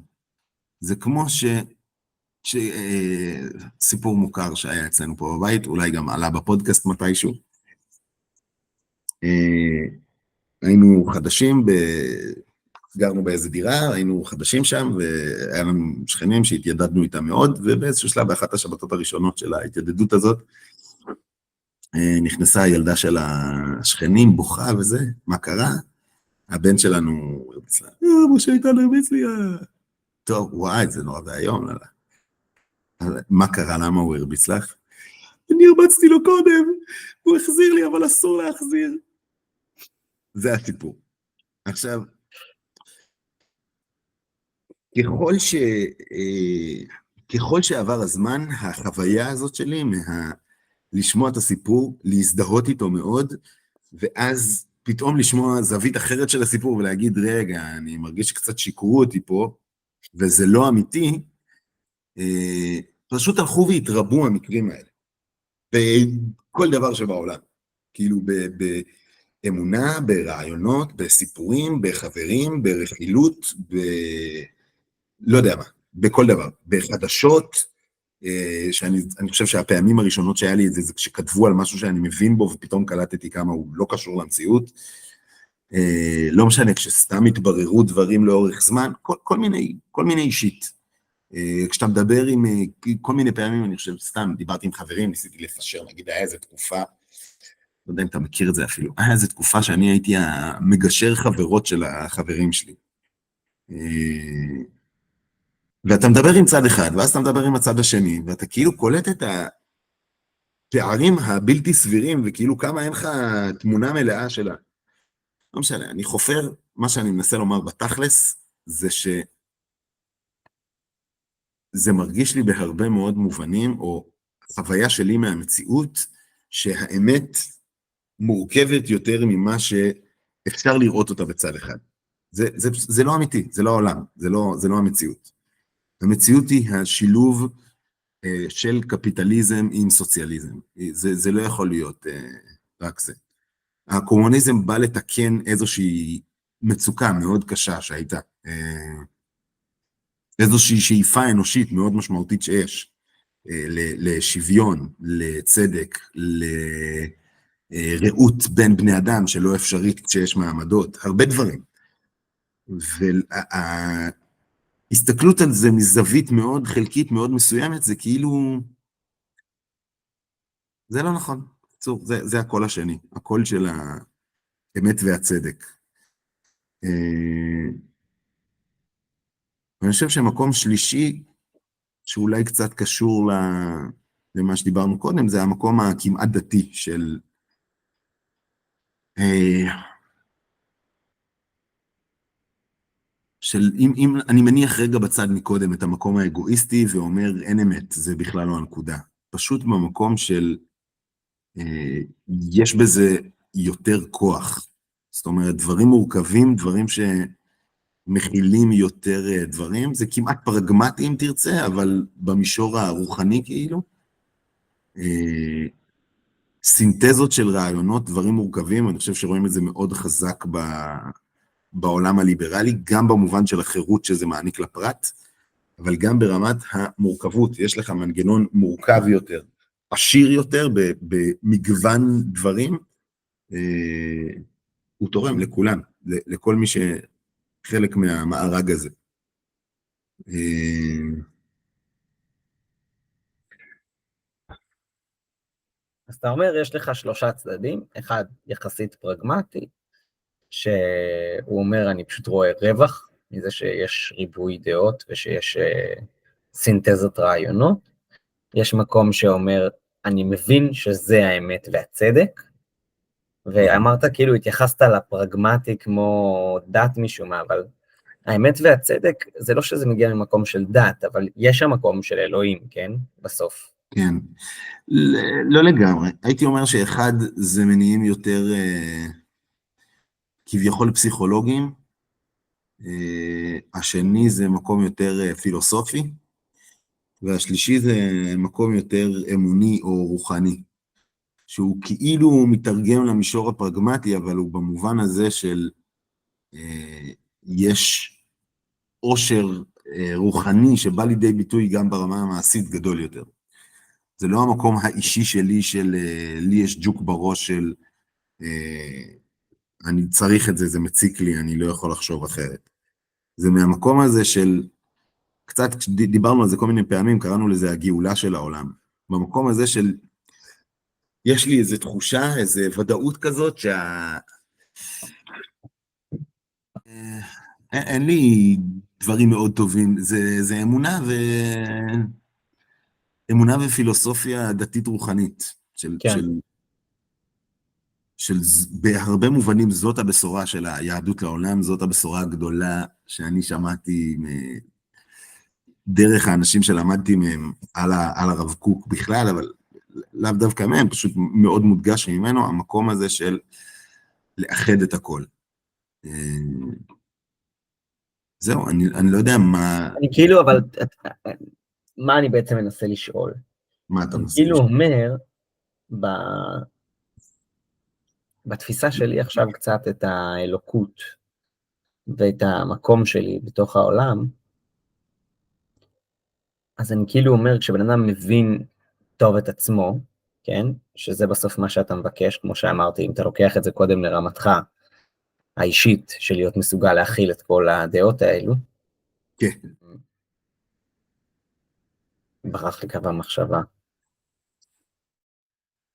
זה כמו סיפור מוכר שהיה אצלנו פה בבית, אולי גם עלה בפודקאסט מתישהו. היינו חדשים, גרנו באיזה דירה, היינו חדשים שם, והיה לנו שכנים שהתיידדנו איתם מאוד, ובאיזשהו שלב, באחת השבתות הראשונות של ההתיידדות הזאת, נכנסה הילדה של השכנים, בוכה וזה, מה קרה? הבן שלנו הרביץ לה, משה איתן הרביץ לי, טוב, וואי, זה נורא והיום, מה קרה, למה הוא הרביץ לך? אני הרבצתי לו קודם, הוא החזיר לי, אבל אסור להחזיר. זה הסיפור. עכשיו, ככל שעבר הזמן, החוויה הזאת שלי, לשמוע את הסיפור, להזדהות איתו מאוד, ואז פתאום לשמוע זווית אחרת של הסיפור, ולהגיד, רגע, אני מרגיש שקצת שיקרו אותי פה, וזה לא אמיתי, פשוט הלכו והתרבו המקרים האלה. בכל דבר שבעולם. כאילו באמונה, ברעיונות, בסיפורים, בחברים, ברכילות, לא יודע מה, בכל דבר. בחדשות, שאני חושב שהפעמים הראשונות שהיה לי את זה, זה כשכתבו על משהו שאני מבין בו, ופתאום קלטתי כמה הוא לא קשור למציאות. לא משנה, כשסתם התבררו דברים לאורך זמן, כל מיני אישית. כשאתה מדבר עם כל מיני פעמים, אני חושב, סתם דיברתי עם חברים, ניסיתי לפשר, נגיד, היה איזו תקופה, לא יודע אם אתה מכיר את זה אפילו, היה איזו תקופה שאני הייתי המגשר חברות של החברים שלי. ואתה מדבר עם צד אחד, ואז אתה מדבר עם הצד השני, ואתה כאילו קולט את הפערים הבלתי סבירים, וכאילו כמה אין לך תמונה מלאה שלה. לא משנה, אני חופר, מה שאני מנסה לומר בתכלס, זה זה מרגיש לי בהרבה מאוד מובנים, או חוויה שלי מהמציאות, שהאמת מורכבת יותר ממה שאפשר לראות אותה בצד אחד. זה לא אמיתי, זה לא העולם, זה לא המציאות. המציאות היא השילוב של קפיטליזם עם סוציאליזם. זה לא יכול להיות רק זה. הקומוניזם בא לתקן איזושהי מצוקה מאוד קשה שהייתה. איזושהי שאיפה אנושית מאוד משמעותית שיש, לשוויון, לצדק, לראות בין בני אדם שלא אפשרית כשיש מעמדות, הרבה דברים. וההסתכלות על זה מזווית מאוד חלקית, מאוד מסוימת, זה כאילו, זה לא נכון. זה הקול השני, הקול של האמת והצדק. ואני חושב שמקום שלישי, שאולי קצת קשור למה שדיברנו קודם, זה המקום הכמעט דתי של אם אני מניח רגע בצד מקודם את המקום האגואיסטי ואומר אין אמת, זה בכלל לא הנקודה. פשוט במקום של יש בזה יותר כוח. זאת אומרת, דברים מורכבים, דברים שמכילים יותר דברים, זה כמעט פרגמטי אם תרצה, אבל במישור הרוחני כאילו, סינתזות של רעיונות, דברים מורכבים, אני חושב שרואים את זה מאוד חזק בעולם הליברלי, גם במובן של החירות שזה מעניק לפרט, אבל גם ברמת המורכבות, יש לך מנגנון מורכב יותר, עשיר יותר במגוון דברים, הוא תורם לכולם, לכל מי שחלק מהמארג הזה. אז אתה אומר, יש לך 3 צדדים, אחד יחסית פרגמטי, שהוא אומר, אני פשוט רואה רווח, מזה שיש ריבוי דעות ושיש סינתזות רעיונות. יש מקום שאומר, אני מבין שזה האמת והצדק, ואמרת כאילו, התייחסת לפרגמטי כמו דת משום מה, אבל האמת והצדק, זה לא שזה מגיע ממקום של דת, אבל יש שם מקום של אלוהים, כן? בסוף. כן. לא לגמרי. הייתי אומר שאחד זה מניעים יותר כביכול פסיכולוגיים, השני זה מקום יותר פילוסופי, והשלישי זה מקום יותר אמוני או רוחני, שהוא כאילו מתרגם למישור הפרגמטי, אבל הוא במובן הזה של יש עושר רוחני שבא לידי ביטוי גם ברמה המעשית גדול יותר. זה לא המקום האישי שלי של לי יש ג'וק בראש של אני צריך את זה, זה מציק לי, אני לא יכול לחשוב אחרת. זה מהמקום הזה של, קצת דיברנו על זה כל מיני פעמים, קראנו לזה הגאולה של העולם. במקום הזה של, יש לי איזו תחושה, איזו ודאות כזאת, אין לי דברים מאוד טובים, זה אמונה ופילוסופיה דתית רוחנית, כן. בהרבה מובנים זאת הבשורה של היהדות לעולם, זאת הבשורה הגדולה שאני שמעתי דרך האנשים שלמדתי מהם על הרב קוק בכלל, אבל לאו דווקא מהם, פשוט מאוד מודגש ממנו, המקום הזה של לאחד את הכל. זהו, אני לא יודע מה... אני כאילו, אבל מה אני בעצם מנסה לשאול? מה אתה אני מנסה כאילו לשאול? אומר, בתפיסה שלי עכשיו קצת את האלוקות, ואת המקום שלי בתוך העולם, אז אני כאילו אומר, כשבן אדם מבין טוב את עצמו, כן? שזה בסוף מה שאתה מבקש, כמו שאמרתי, אם אתה לוקח את זה קודם לרמתך האישית, של להיות מסוגל להכיל את כל הדעות האלו, כן. ברח לי קו המחשבה.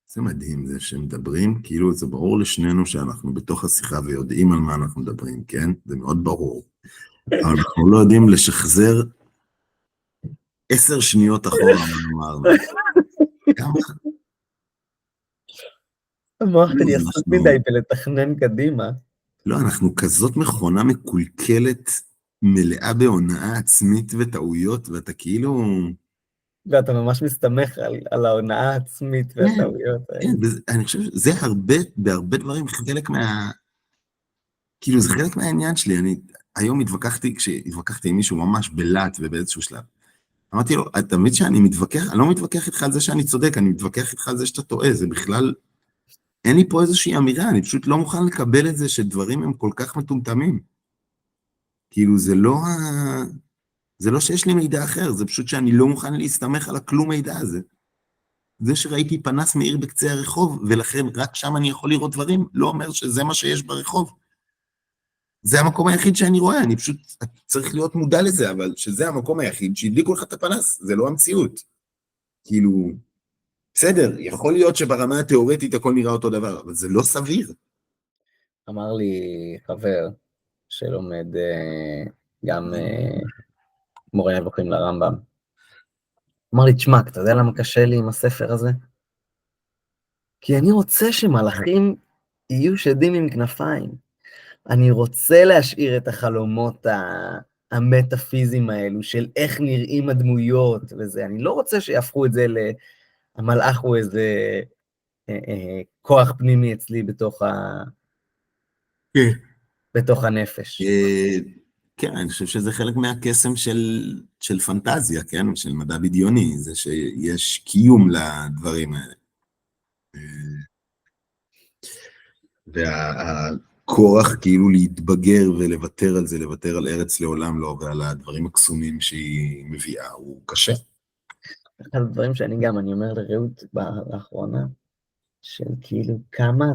זה מדהים, זה שמדברים, כאילו זה ברור לשנינו שאנחנו בתוך השיחה ויודעים על מה אנחנו מדברים, כן? זה מאוד ברור. אבל אנחנו לא יודעים לשחזר 10 שניות אחורה מה אמרנו. כמה? המוח שלי לא, עסוק מדי בלתכנן קדימה. לא, אנחנו כזאת מכונה מקולקלת, מלאה בהונאה עצמית וטעויות, ואתה כאילו... ואתה ממש מסתמך על ההונאה העצמית והטעויות כן, האלה. אני חושב שזה בהרבה דברים חלק כאילו זה חלק מהעניין שלי, אני היום כשהתווכחתי עם מישהו ממש בלט ובאיזשהו שלב, אמרתי לו, אתה מבין שאני מתווכח, אני לא מתווכח איתך על זה שאני צודק, אני מתווכח איתך על זה שאתה טועה, זה בכלל, אין לי פה איזושהי אמירה, אני פשוט לא מוכן לקבל את זה שדברים הם כל כך מטומטמים. כאילו זה לא שיש לי מידע אחר, זה פשוט שאני לא מוכן להסתמך על הכלום מידע הזה. זה שראיתי פנס מאיר בקצה הרחוב, ולכן רק שם אני יכול לראות דברים, לא אומר שזה מה שיש ברחוב. זה המקום היחיד שאני רואה, אני פשוט צריך להיות מודע לזה, אבל שזה המקום היחיד שהדליקו לך את הפנס, זה לא המציאות. כאילו, בסדר, יכול להיות שברמה התיאורטית הכל נראה אותו דבר, אבל זה לא סביר. אמר לי חבר שלומד גם מורה נבוכים לרמב"ם. אמר לי, תשמע, אתה יודע למה קשה לי עם הספר הזה? כי אני רוצה שמלאכים יהיו שדים עם כנפיים. אני רוצה להשאיר את החלומות המטאפיזיים האלו, של איך נראים הדמויות וזה. אני לא רוצה שיהפכו את זה המלאך הוא איזה כוח פנימי אצלי בתוך הנפש. כן, אני חושב שזה חלק מהקסם של פנטזיה, כן? של מדע בדיוני, זה שיש קיום לדברים האלה. והכורח כאילו להתבגר ולוותר על זה, לוותר על ארץ לעולם לא, ועל הדברים הקסומים שהיא מביאה, הוא קשה. אחד הדברים אני אומר לרעות לאחרונה, של כאילו כמה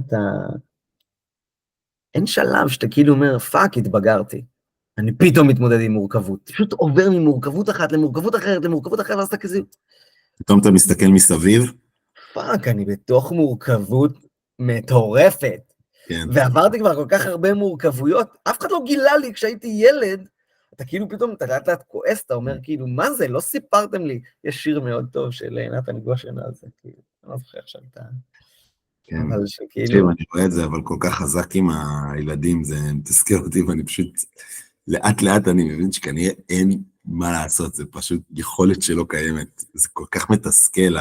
אין שלב שאתה כאילו אומר, פאק, התבגרתי. אני פתאום מתמודד עם מורכבות. פשוט עובר ממורכבות אחת למורכבות אחרת, ואז אתה כזה... פתאום אתה מסתכל מסביב. פאק, אני בתוך מורכבות מטורפת. כן. ועברתי כבר כל כך הרבה מורכבויות, אף אחד לא גילה לי כשהייתי ילד, אתה כאילו פתאום, אתה לאט כועס, אתה אומר כאילו, מה זה? לא סיפרתם לי. יש שיר מאוד טוב של נתן גושן על זה, כאילו, אני לא זוכר עכשיו את כן. אבל תקשיב, שכאילו, אני רואה את זה, אבל כל כך חזק עם הילדים, זה מתסכל אותי, ואני פשוט, לאט לאט אני מבין שכנראה אין מה לעשות, זה פשוט יכולת שלא קיימת. זה כל כך מתסכל,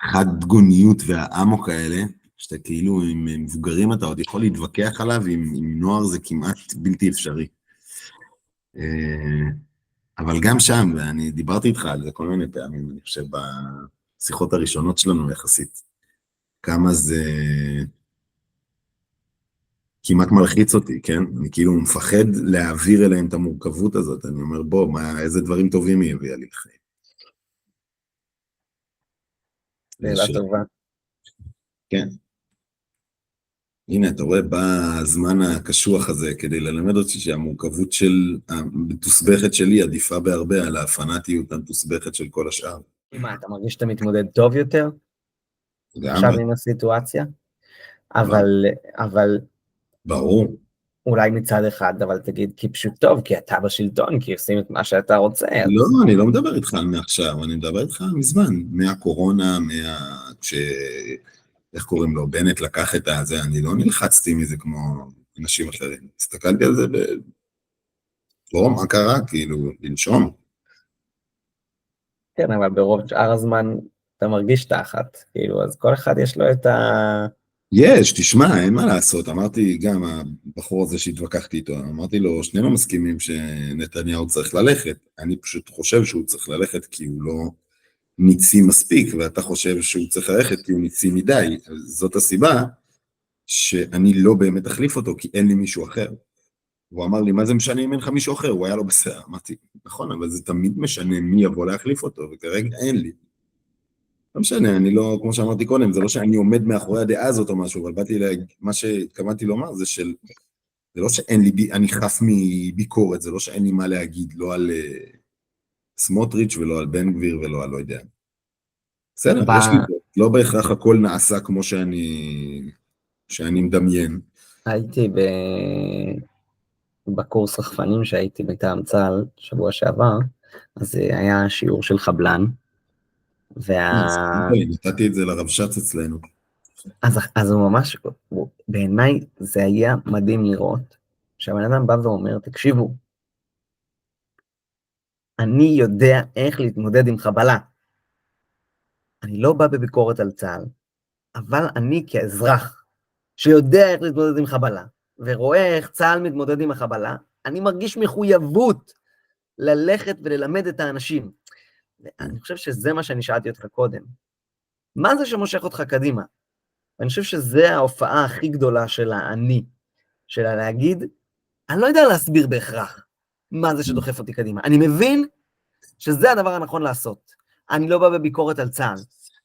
החד גוניות והאמוק האלה, שאתה כאילו עם מבוגרים אתה עוד יכול להתווכח עליו, עם נוער זה כמעט בלתי אפשרי. אבל גם שם, ואני דיברתי איתך על זה כל מיני פעמים, אני חושב בשיחות הראשונות שלנו יחסית, כמה זה כמעט מלחיץ אותי, כן? אני כאילו מפחד להעביר אליהם את המורכבות הזאת, אני אומר, בוא, איזה דברים טובים היא הביאה לי לחיים. שאלה טובה. כן. הנה, אתה רואה, בא הזמן הקשוח הזה כדי ללמד אותי שהמורכבות המתוסבכת שלי עדיפה בהרבה על הפנאטיות המתוסבכת של כל השאר. מה, אתה מרגיש שאתה מתמודד טוב יותר? עכשיו לגמרי, עם הסיטואציה? ברור. אבל ברור. אולי מצד אחד, אבל תגיד, כי פשוט טוב, כי אתה בשלטון, כי עושים את מה שאתה רוצה. לא, אז... אני לא מדבר איתך על מעכשיו, אני מדבר איתך מזמן, מהקורונה, איך קוראים לו, בנט לקח את הזה, אני לא נלחצתי מזה כמו אנשים אחרים. הסתכלתי על זה בוא, מה קרה? כאילו, לנשום. כן, אבל ברוב שאר הזמן אתה מרגיש תחת, כאילו, אז כל אחד יש לו את ה... יש, תשמע, אין מה לעשות. אמרתי, גם הבחור הזה שהתווכחתי איתו, אמרתי לו, שנינו מסכימים שנתניהו צריך ללכת. אני פשוט חושב שהוא צריך ללכת כי הוא לא ניצי מספיק, ואתה חושב שהוא צריך ללכת כי הוא ניצי מדי. זאת הסיבה שאני לא באמת אחליף אותו, כי אין לי מישהו אחר. הוא אמר לי, מה זה משנה אם אין לך מישהו אחר? הוא היה לו בסדר. אמרתי, נכון, אבל זה תמיד משנה מי יבוא להחליף אותו, וכרגע אין לי. לא משנה, אני לא, כמו שאמרתי קודם, זה לא שאני עומד מאחורי הדעה הזאת או משהו, אבל מה שהתכוונתי לומר זה זה לא שאין לי, אני חף מביקורת, זה לא שאין לי מה להגיד, לא על סמוטריץ' ולא על בן גביר ולא על לא יודע. בסדר, יש לי, לא בהכרח הכל נעשה כמו שאני מדמיין. הייתי בקורס רחפנים שהייתי מטעם צה"ל שבוע שעבר, אז היה שיעור של חבלן, נתתי את זה לרב שץ אצלנו. אז הוא ממש, בעיניי זה היה מדהים לראות, שהבן אדם בא ואומר, תקשיבו, אני יודע איך להתמודד עם חבלה. אני לא בא בביקורת על צה"ל, אבל אני כאזרח, שיודע איך להתמודד עם חבלה, ורואה איך צה"ל מתמודד עם החבלה, אני מרגיש מחויבות ללכת וללמד את האנשים. אני חושב שזה מה שאני שאלתי אותך קודם. מה זה שמושך אותך קדימה? ואני חושב שזה ההופעה הכי גדולה של האני, של להגיד, אני לא יודע להסביר בהכרח מה זה שדוחף אותי קדימה. אני מבין שזה הדבר הנכון לעשות. אני לא בא בביקורת על צה"ל.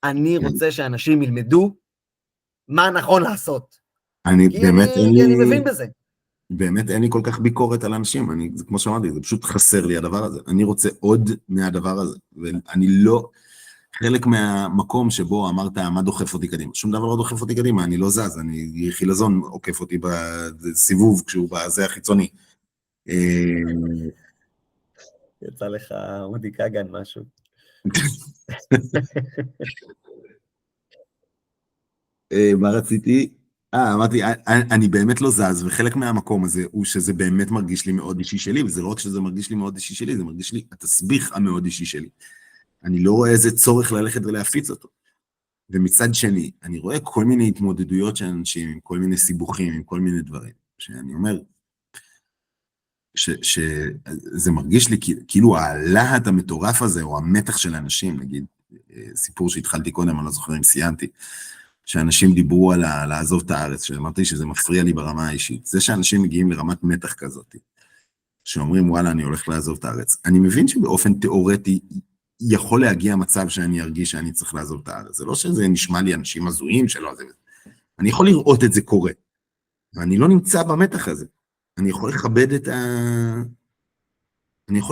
אני רוצה שאנשים ילמדו מה נכון לעשות. כי אני מבין בזה. באמת אין לי כל כך ביקורת על אנשים, זה כמו שאמרתי, זה פשוט חסר לי הדבר הזה. אני רוצה עוד מהדבר הזה, ואני לא... חלק מהמקום שבו אמרת, מה דוחף אותי קדימה? שום דבר לא דוחף אותי קדימה, אני לא זז, חילזון עוקף אותי בסיבוב כשהוא בזה החיצוני. יצא לך אודי כגן משהו. מה רציתי? אמרתי, אני באמת לא זז, וחלק מהמקום הזה הוא שזה באמת מרגיש לי מאוד אישי שלי, וזה לא רק שזה מרגיש לי מאוד אישי שלי, זה מרגיש לי התסביך המאוד אישי שלי. אני לא רואה איזה צורך ללכת ולהפיץ אותו. ומצד שני, אני רואה כל מיני התמודדויות של אנשים, עם כל מיני סיבוכים, עם כל מיני דברים, שאני אומר, שזה מרגיש לי כאילו הלהט המטורף הזה, או המתח של האנשים, נגיד, סיפור שהתחלתי קודם, אני לא זוכר אם סיימתי, שאנשים דיברו על לעזוב את הארץ, שאמרתי שזה מפריע לי ברמה האישית, זה שאנשים מגיעים לרמת מתח כזאת, שאומרים, וואלה, אני הולך לעזוב את הארץ. אני מבין שבאופן תיאורטי, יכול להגיע מצב שאני ארגיש שאני צריך לעזוב את הארץ. זה לא שזה נשמע לי אנשים הזויים שלא, אני יכול לראות את זה קורה, ואני לא נמצא במתח הזה. אני יכול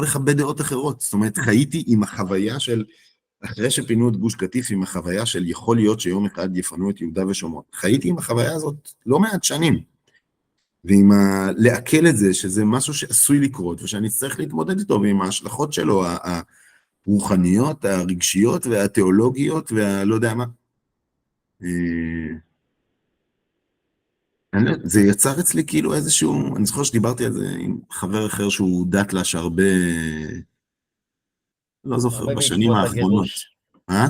לכבד דעות אחרות. זאת אומרת, חייתי עם החוויה של, אחרי שפינו את גוש קטיף, עם החוויה של יכול להיות שיום אחד יפנו את יהודה ושומרון. חייתי עם החוויה הזאת לא מעט שנים. ועם לעכל את זה, שזה משהו שעשוי לקרות, ושאני צריך להתמודד איתו, ועם ההשלכות שלו, הרוחניות, הרגשיות והתיאולוגיות, והלא יודע מה. אה, זה יצר אצלי כאילו איזשהו, אני זוכר שדיברתי על זה עם חבר אחר שהוא דתל"ש הרבה, לא זוכר, הרבה בשנים בעקבות האחרונות. הגירוש. אה?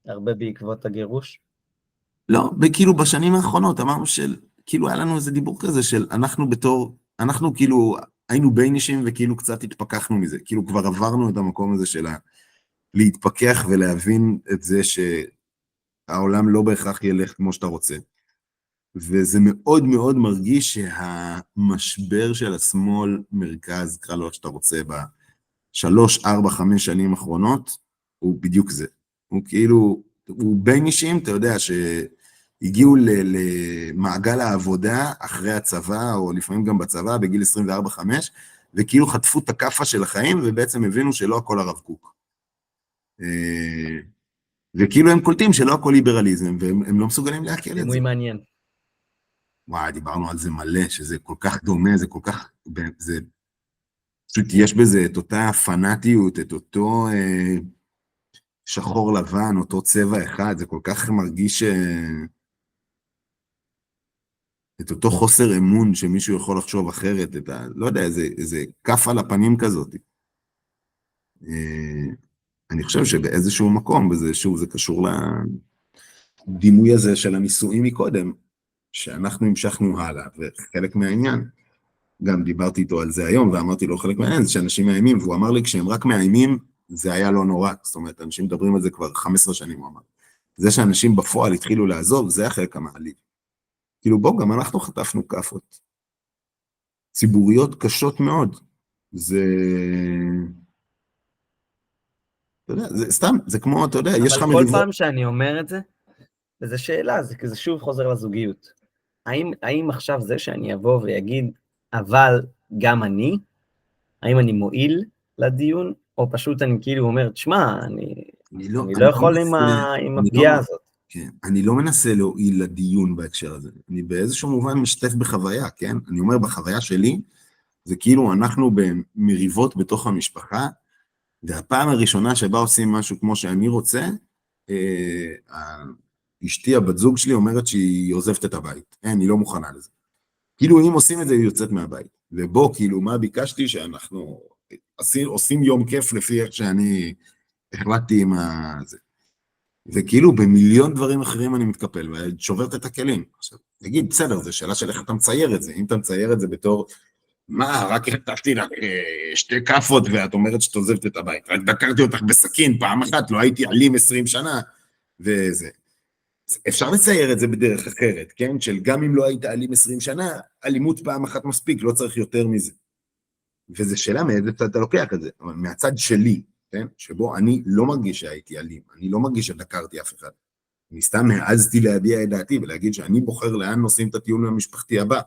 הרבה בעקבות הגירוש. לא, כאילו בשנים האחרונות אמרנו כאילו היה לנו איזה דיבור כזה של אנחנו אנחנו כאילו היינו ביינישים וכאילו קצת התפכחנו מזה, כאילו כבר עברנו את המקום הזה של להתפכח ולהבין את זה שהעולם לא בהכרח ילך כמו שאתה רוצה. וזה מאוד מאוד מרגיש שהמשבר של השמאל מרכז, קרא לו איך שאתה רוצה, בשלוש, ארבע, חמש שנים האחרונות, הוא בדיוק זה. הוא כאילו, הוא בין אישים, אתה יודע, שהגיעו למעגל העבודה אחרי הצבא, או לפעמים גם בצבא, בגיל 24-5, וכאילו חטפו את הכאפה של החיים, ובעצם הבינו שלא הכל הרב קוק. וכאילו הם קולטים שלא הכל ליברליזם, והם לא מסוגלים להקל את זה. דימוי מעניין. וואי, דיברנו על זה מלא, שזה כל כך דומה, זה כל כך, זה, פשוט יש בזה את אותה פנאטיות, את אותו שחור לבן, אותו צבע אחד, זה כל כך מרגיש את אותו חוסר אמון שמישהו יכול לחשוב אחרת, לא יודע, איזה כף על הפנים כזאת. אני חושב שבאיזשהו מקום, וזה שוב, זה קשור לדימוי הזה של הנישואים מקודם, שאנחנו המשכנו הלאה, וחלק מהעניין, גם דיברתי איתו על זה היום, ואמרתי לו חלק מהעניין, זה שאנשים מאיימים, והוא אמר לי, כשהם רק מאיימים, זה היה לא נורא, זאת אומרת, אנשים מדברים על זה כבר 15 שנים, הוא אמר. זה שאנשים בפועל התחילו לעזוב, זה החלק המעליב. כאילו בוא, גם אנחנו חטפנו כפות. ציבוריות קשות מאוד. זה... אתה יודע, זה סתם, זה כמו, אתה יודע, יש לך אבל כל מריבות. פעם שאני אומר את זה, וזו שאלה, זה שוב חוזר לזוגיות. האם עכשיו זה שאני אבוא ויגיד, אבל גם אני, האם אני מועיל לדיון, או פשוט אני כאילו אומר, תשמע, אני לא יכול עם הפגיעה הזאת. כן, אני לא מנסה להועיל לדיון בהקשר הזה, אני באיזשהו מובן משתף בחוויה, כן? אני אומר, בחוויה שלי, זה כאילו אנחנו במריבות בתוך המשפחה, והפעם הראשונה שבה עושים משהו כמו שאני רוצה, אשתי, הבת זוג שלי, אומרת שהיא עוזבת את הבית, אני לא מוכנה לזה. כאילו אם עושים את זה, היא יוצאת מהבית. ובוא, כאילו, מה ביקשתי? שאנחנו עושים יום כיף לפי איך שאני החלטתי עם זה. וכאילו במיליון דברים אחרים אני מתקפל, ושוברת את הכלים. עכשיו, נגיד, בסדר, זו שאלה של איך אתה מצייר את זה. אם אתה מצייר את זה בתור, מה, רק החטפתי לך שתי כפות, ואת אומרת שאת עוזבת את הבית. רק דקרתי אותך בסכין פעם אחת, לא הייתי אלים 20 שנה, וזה. אפשר לצייר את זה בדרך אחרת, כן? של גם אם לא היית אלים 20 שנה, אלימות פעם אחת מספיק, לא צריך יותר מזה. וזו שאלה מאיזה צד אתה לוקח את זה, אבל מהצד שלי, כן? שבו אני לא מרגיש שהייתי אלים, אני לא מרגיש שדקרתי אף אחד. אני סתם העזתי להביע את דעתי ולהגיד שאני בוחר לאן נוסעים את הטיול המשפחתי הבא.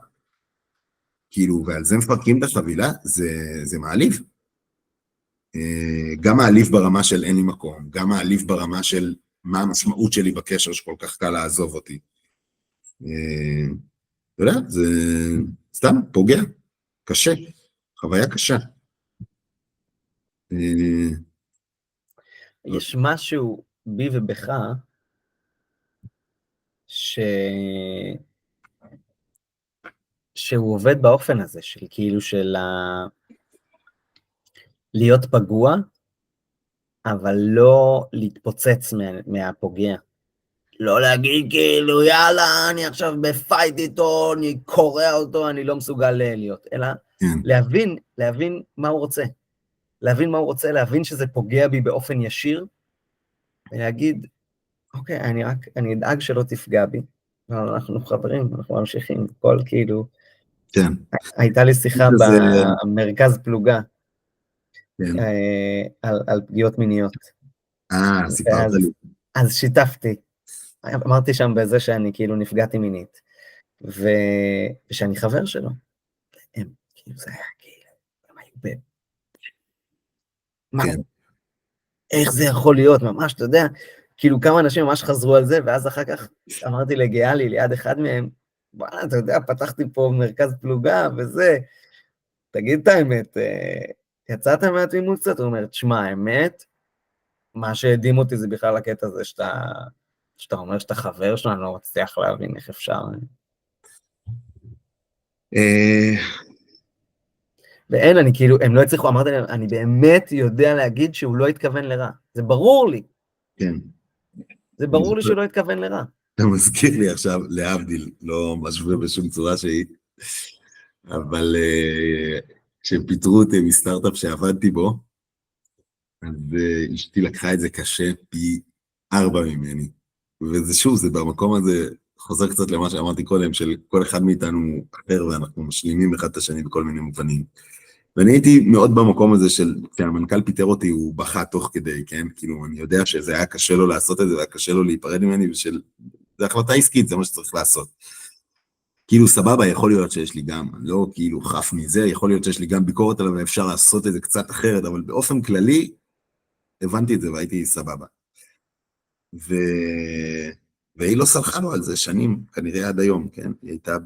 כאילו, ועל זה מפרקים את החבילה, זה מעליב. גם מעליב ברמה של אין לי מקום, גם מעליב ברמה של מה המשמעות שלי בקשר שכל כך קל לעזוב אותי. אתה יודע, זה סתם פוגע, קשה, חוויה קשה. יש משהו בי ובך, שהוא עובד באופן הזה, של כאילו להיות פגוע, אבל לא להתפוצץ מהפוגע. לא להגיד כאילו, יאללה, אני עכשיו בפייט איתו, אני קורא אותו, אני לא מסוגל להיות, אלא להבין מה הוא רוצה. להבין שזה פוגע בי באופן ישיר, ולהגיד, אוקיי, אני אדאג שלא תפגע בי, אבל אנחנו חברים, אנחנו ממשיכים, כל כאילו, כן. הייתה לי שיחה במרכז פלוגה, על פגיעות מיניות. סיפרת לי. אז שיתפתי, אמרתי שם בזה שאני כאילו נפגעתי מינית, ושאני חבר שלו, כאילו זה היה כאילו, הם היו מה? איך זה יכול להיות? ממש, אתה יודע, כאילו כמה אנשים ממש חזרו על זה, ואז אחר כך אמרתי לגיאלי, ליד אחד מהם, וואלה, אתה יודע, פתחתי פה מרכז פלוגה וזה, תגיד את האמת, יצאת מהתמימות קצת? הוא אומר, תשמע, האמת, מה שהדהים אותי זה בכלל הקטע הזה שאתה שאתה אומר שאתה חבר שלו, אני לא מצליח להבין איך אפשר. ואין, אני כאילו, הם לא הצליחו, אמרתי להם, אני באמת יודע להגיד שהוא לא התכוון לרע. זה ברור לי. כן. זה ברור לי שהוא לא התכוון לרע. אתה מזכיר לי עכשיו, להבדיל, לא משווה בשום צורה שהיא, אבל כשפיטרו אותי מסטארט-אפ שעבדתי בו, אז אשתי לקחה את זה קשה פי 4 ממני. וזה שוב, זה במקום הזה, חוזר קצת למה שאמרתי קודם, של כל אחד מאיתנו אחר, ואנחנו משלימים אחד את השני בכל מיני מובנים. ואני הייתי מאוד במקום הזה של, כשהמנכ"ל פיטר אותי, הוא בכה תוך כדי, כן? כאילו, אני יודע שזה היה קשה לו לעשות את זה, והיה קשה לו להיפרד ממני, זה החלטה עסקית, זה מה שצריך לעשות. כאילו, סבבה, יכול להיות שיש לי גם, לא כאילו חף מזה, יכול להיות שיש לי גם ביקורת עליו, ואפשר לעשות את זה קצת אחרת, אבל באופן כללי, הבנתי את זה והייתי סבבה. והיא לא סלחה לו על זה שנים, כנראה עד היום, כן? היא הייתה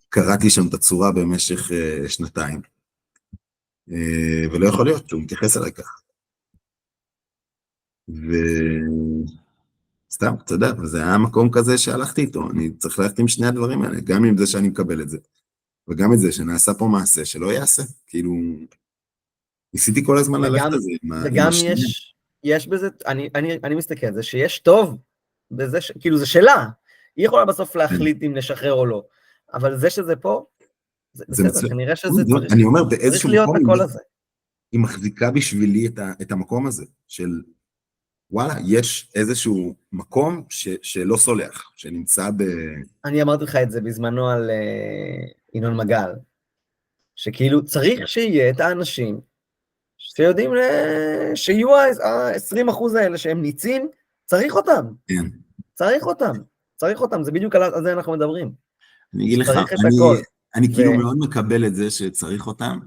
קראתי שם את הצורה במשך 2 ולא יכול להיות שהוא מתייחס אליי ככה. סתם, אתה יודע, וזה היה מקום כזה שהלכתי איתו, אני צריך ללכת עם שני הדברים האלה, גם עם זה שאני מקבל את זה, וגם את זה שנעשה פה מעשה שלא יעשה, כאילו, ניסיתי כל הזמן ללכת על זה וגם יש בזה, אני מסתכל על זה, שיש טוב, בזה, כאילו זה שאלה, היא יכולה בסוף להחליט אם לשחרר או לא, אבל זה שזה פה, זה בסדר, כנראה שזה צריך להיות הכל הזה. היא מחזיקה בשבילי את המקום הזה, של וואלה, יש איזשהו מקום שלא סולח, שנמצא אני אמרתי לך את זה בזמנו על ינון מגל, שכאילו צריך שיהיה את האנשים, שיודעים שיהיו ה-20% האלה שהם ניצים, צריך אותם. כן. צריך אותם, זה בדיוק על זה אנחנו מדברים. אני אגיד לך, אני כאילו מאוד מקבל את זה שצריך אותם,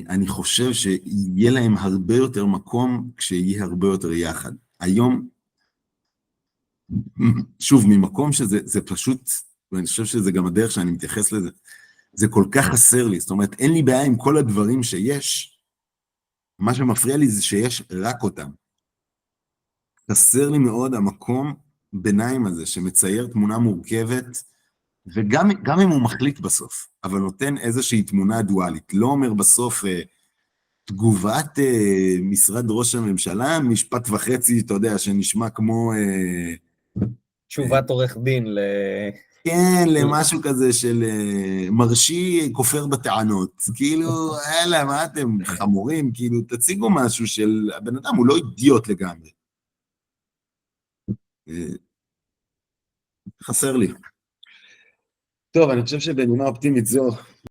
אני חושב שיהיה להם הרבה יותר מקום כשיהיה הרבה יותר יחד. היום, שוב, ממקום שזה פשוט, ואני חושב שזה גם הדרך שאני מתייחס לזה, זה כל כך חסר לי, זאת אומרת, אין לי בעיה עם כל הדברים שיש, מה שמפריע לי זה שיש רק אותם. חסר לי מאוד המקום ביניים הזה, שמצייר תמונה מורכבת, וגם אם הוא מחליט בסוף, אבל נותן איזושהי תמונה דואלית, לא אומר בסוף, תגובת משרד ראש הממשלה, משפט וחצי, אתה יודע, שנשמע כמו תשובת עורך דין כן, למשהו כזה של מרשי כופר בטענות. כאילו, אלה, מה אתם חמורים? כאילו, תציגו משהו של הבן אדם, הוא לא אידיוט לגמרי. חסר לי. טוב, אני חושב שבנימה אופטימית זו,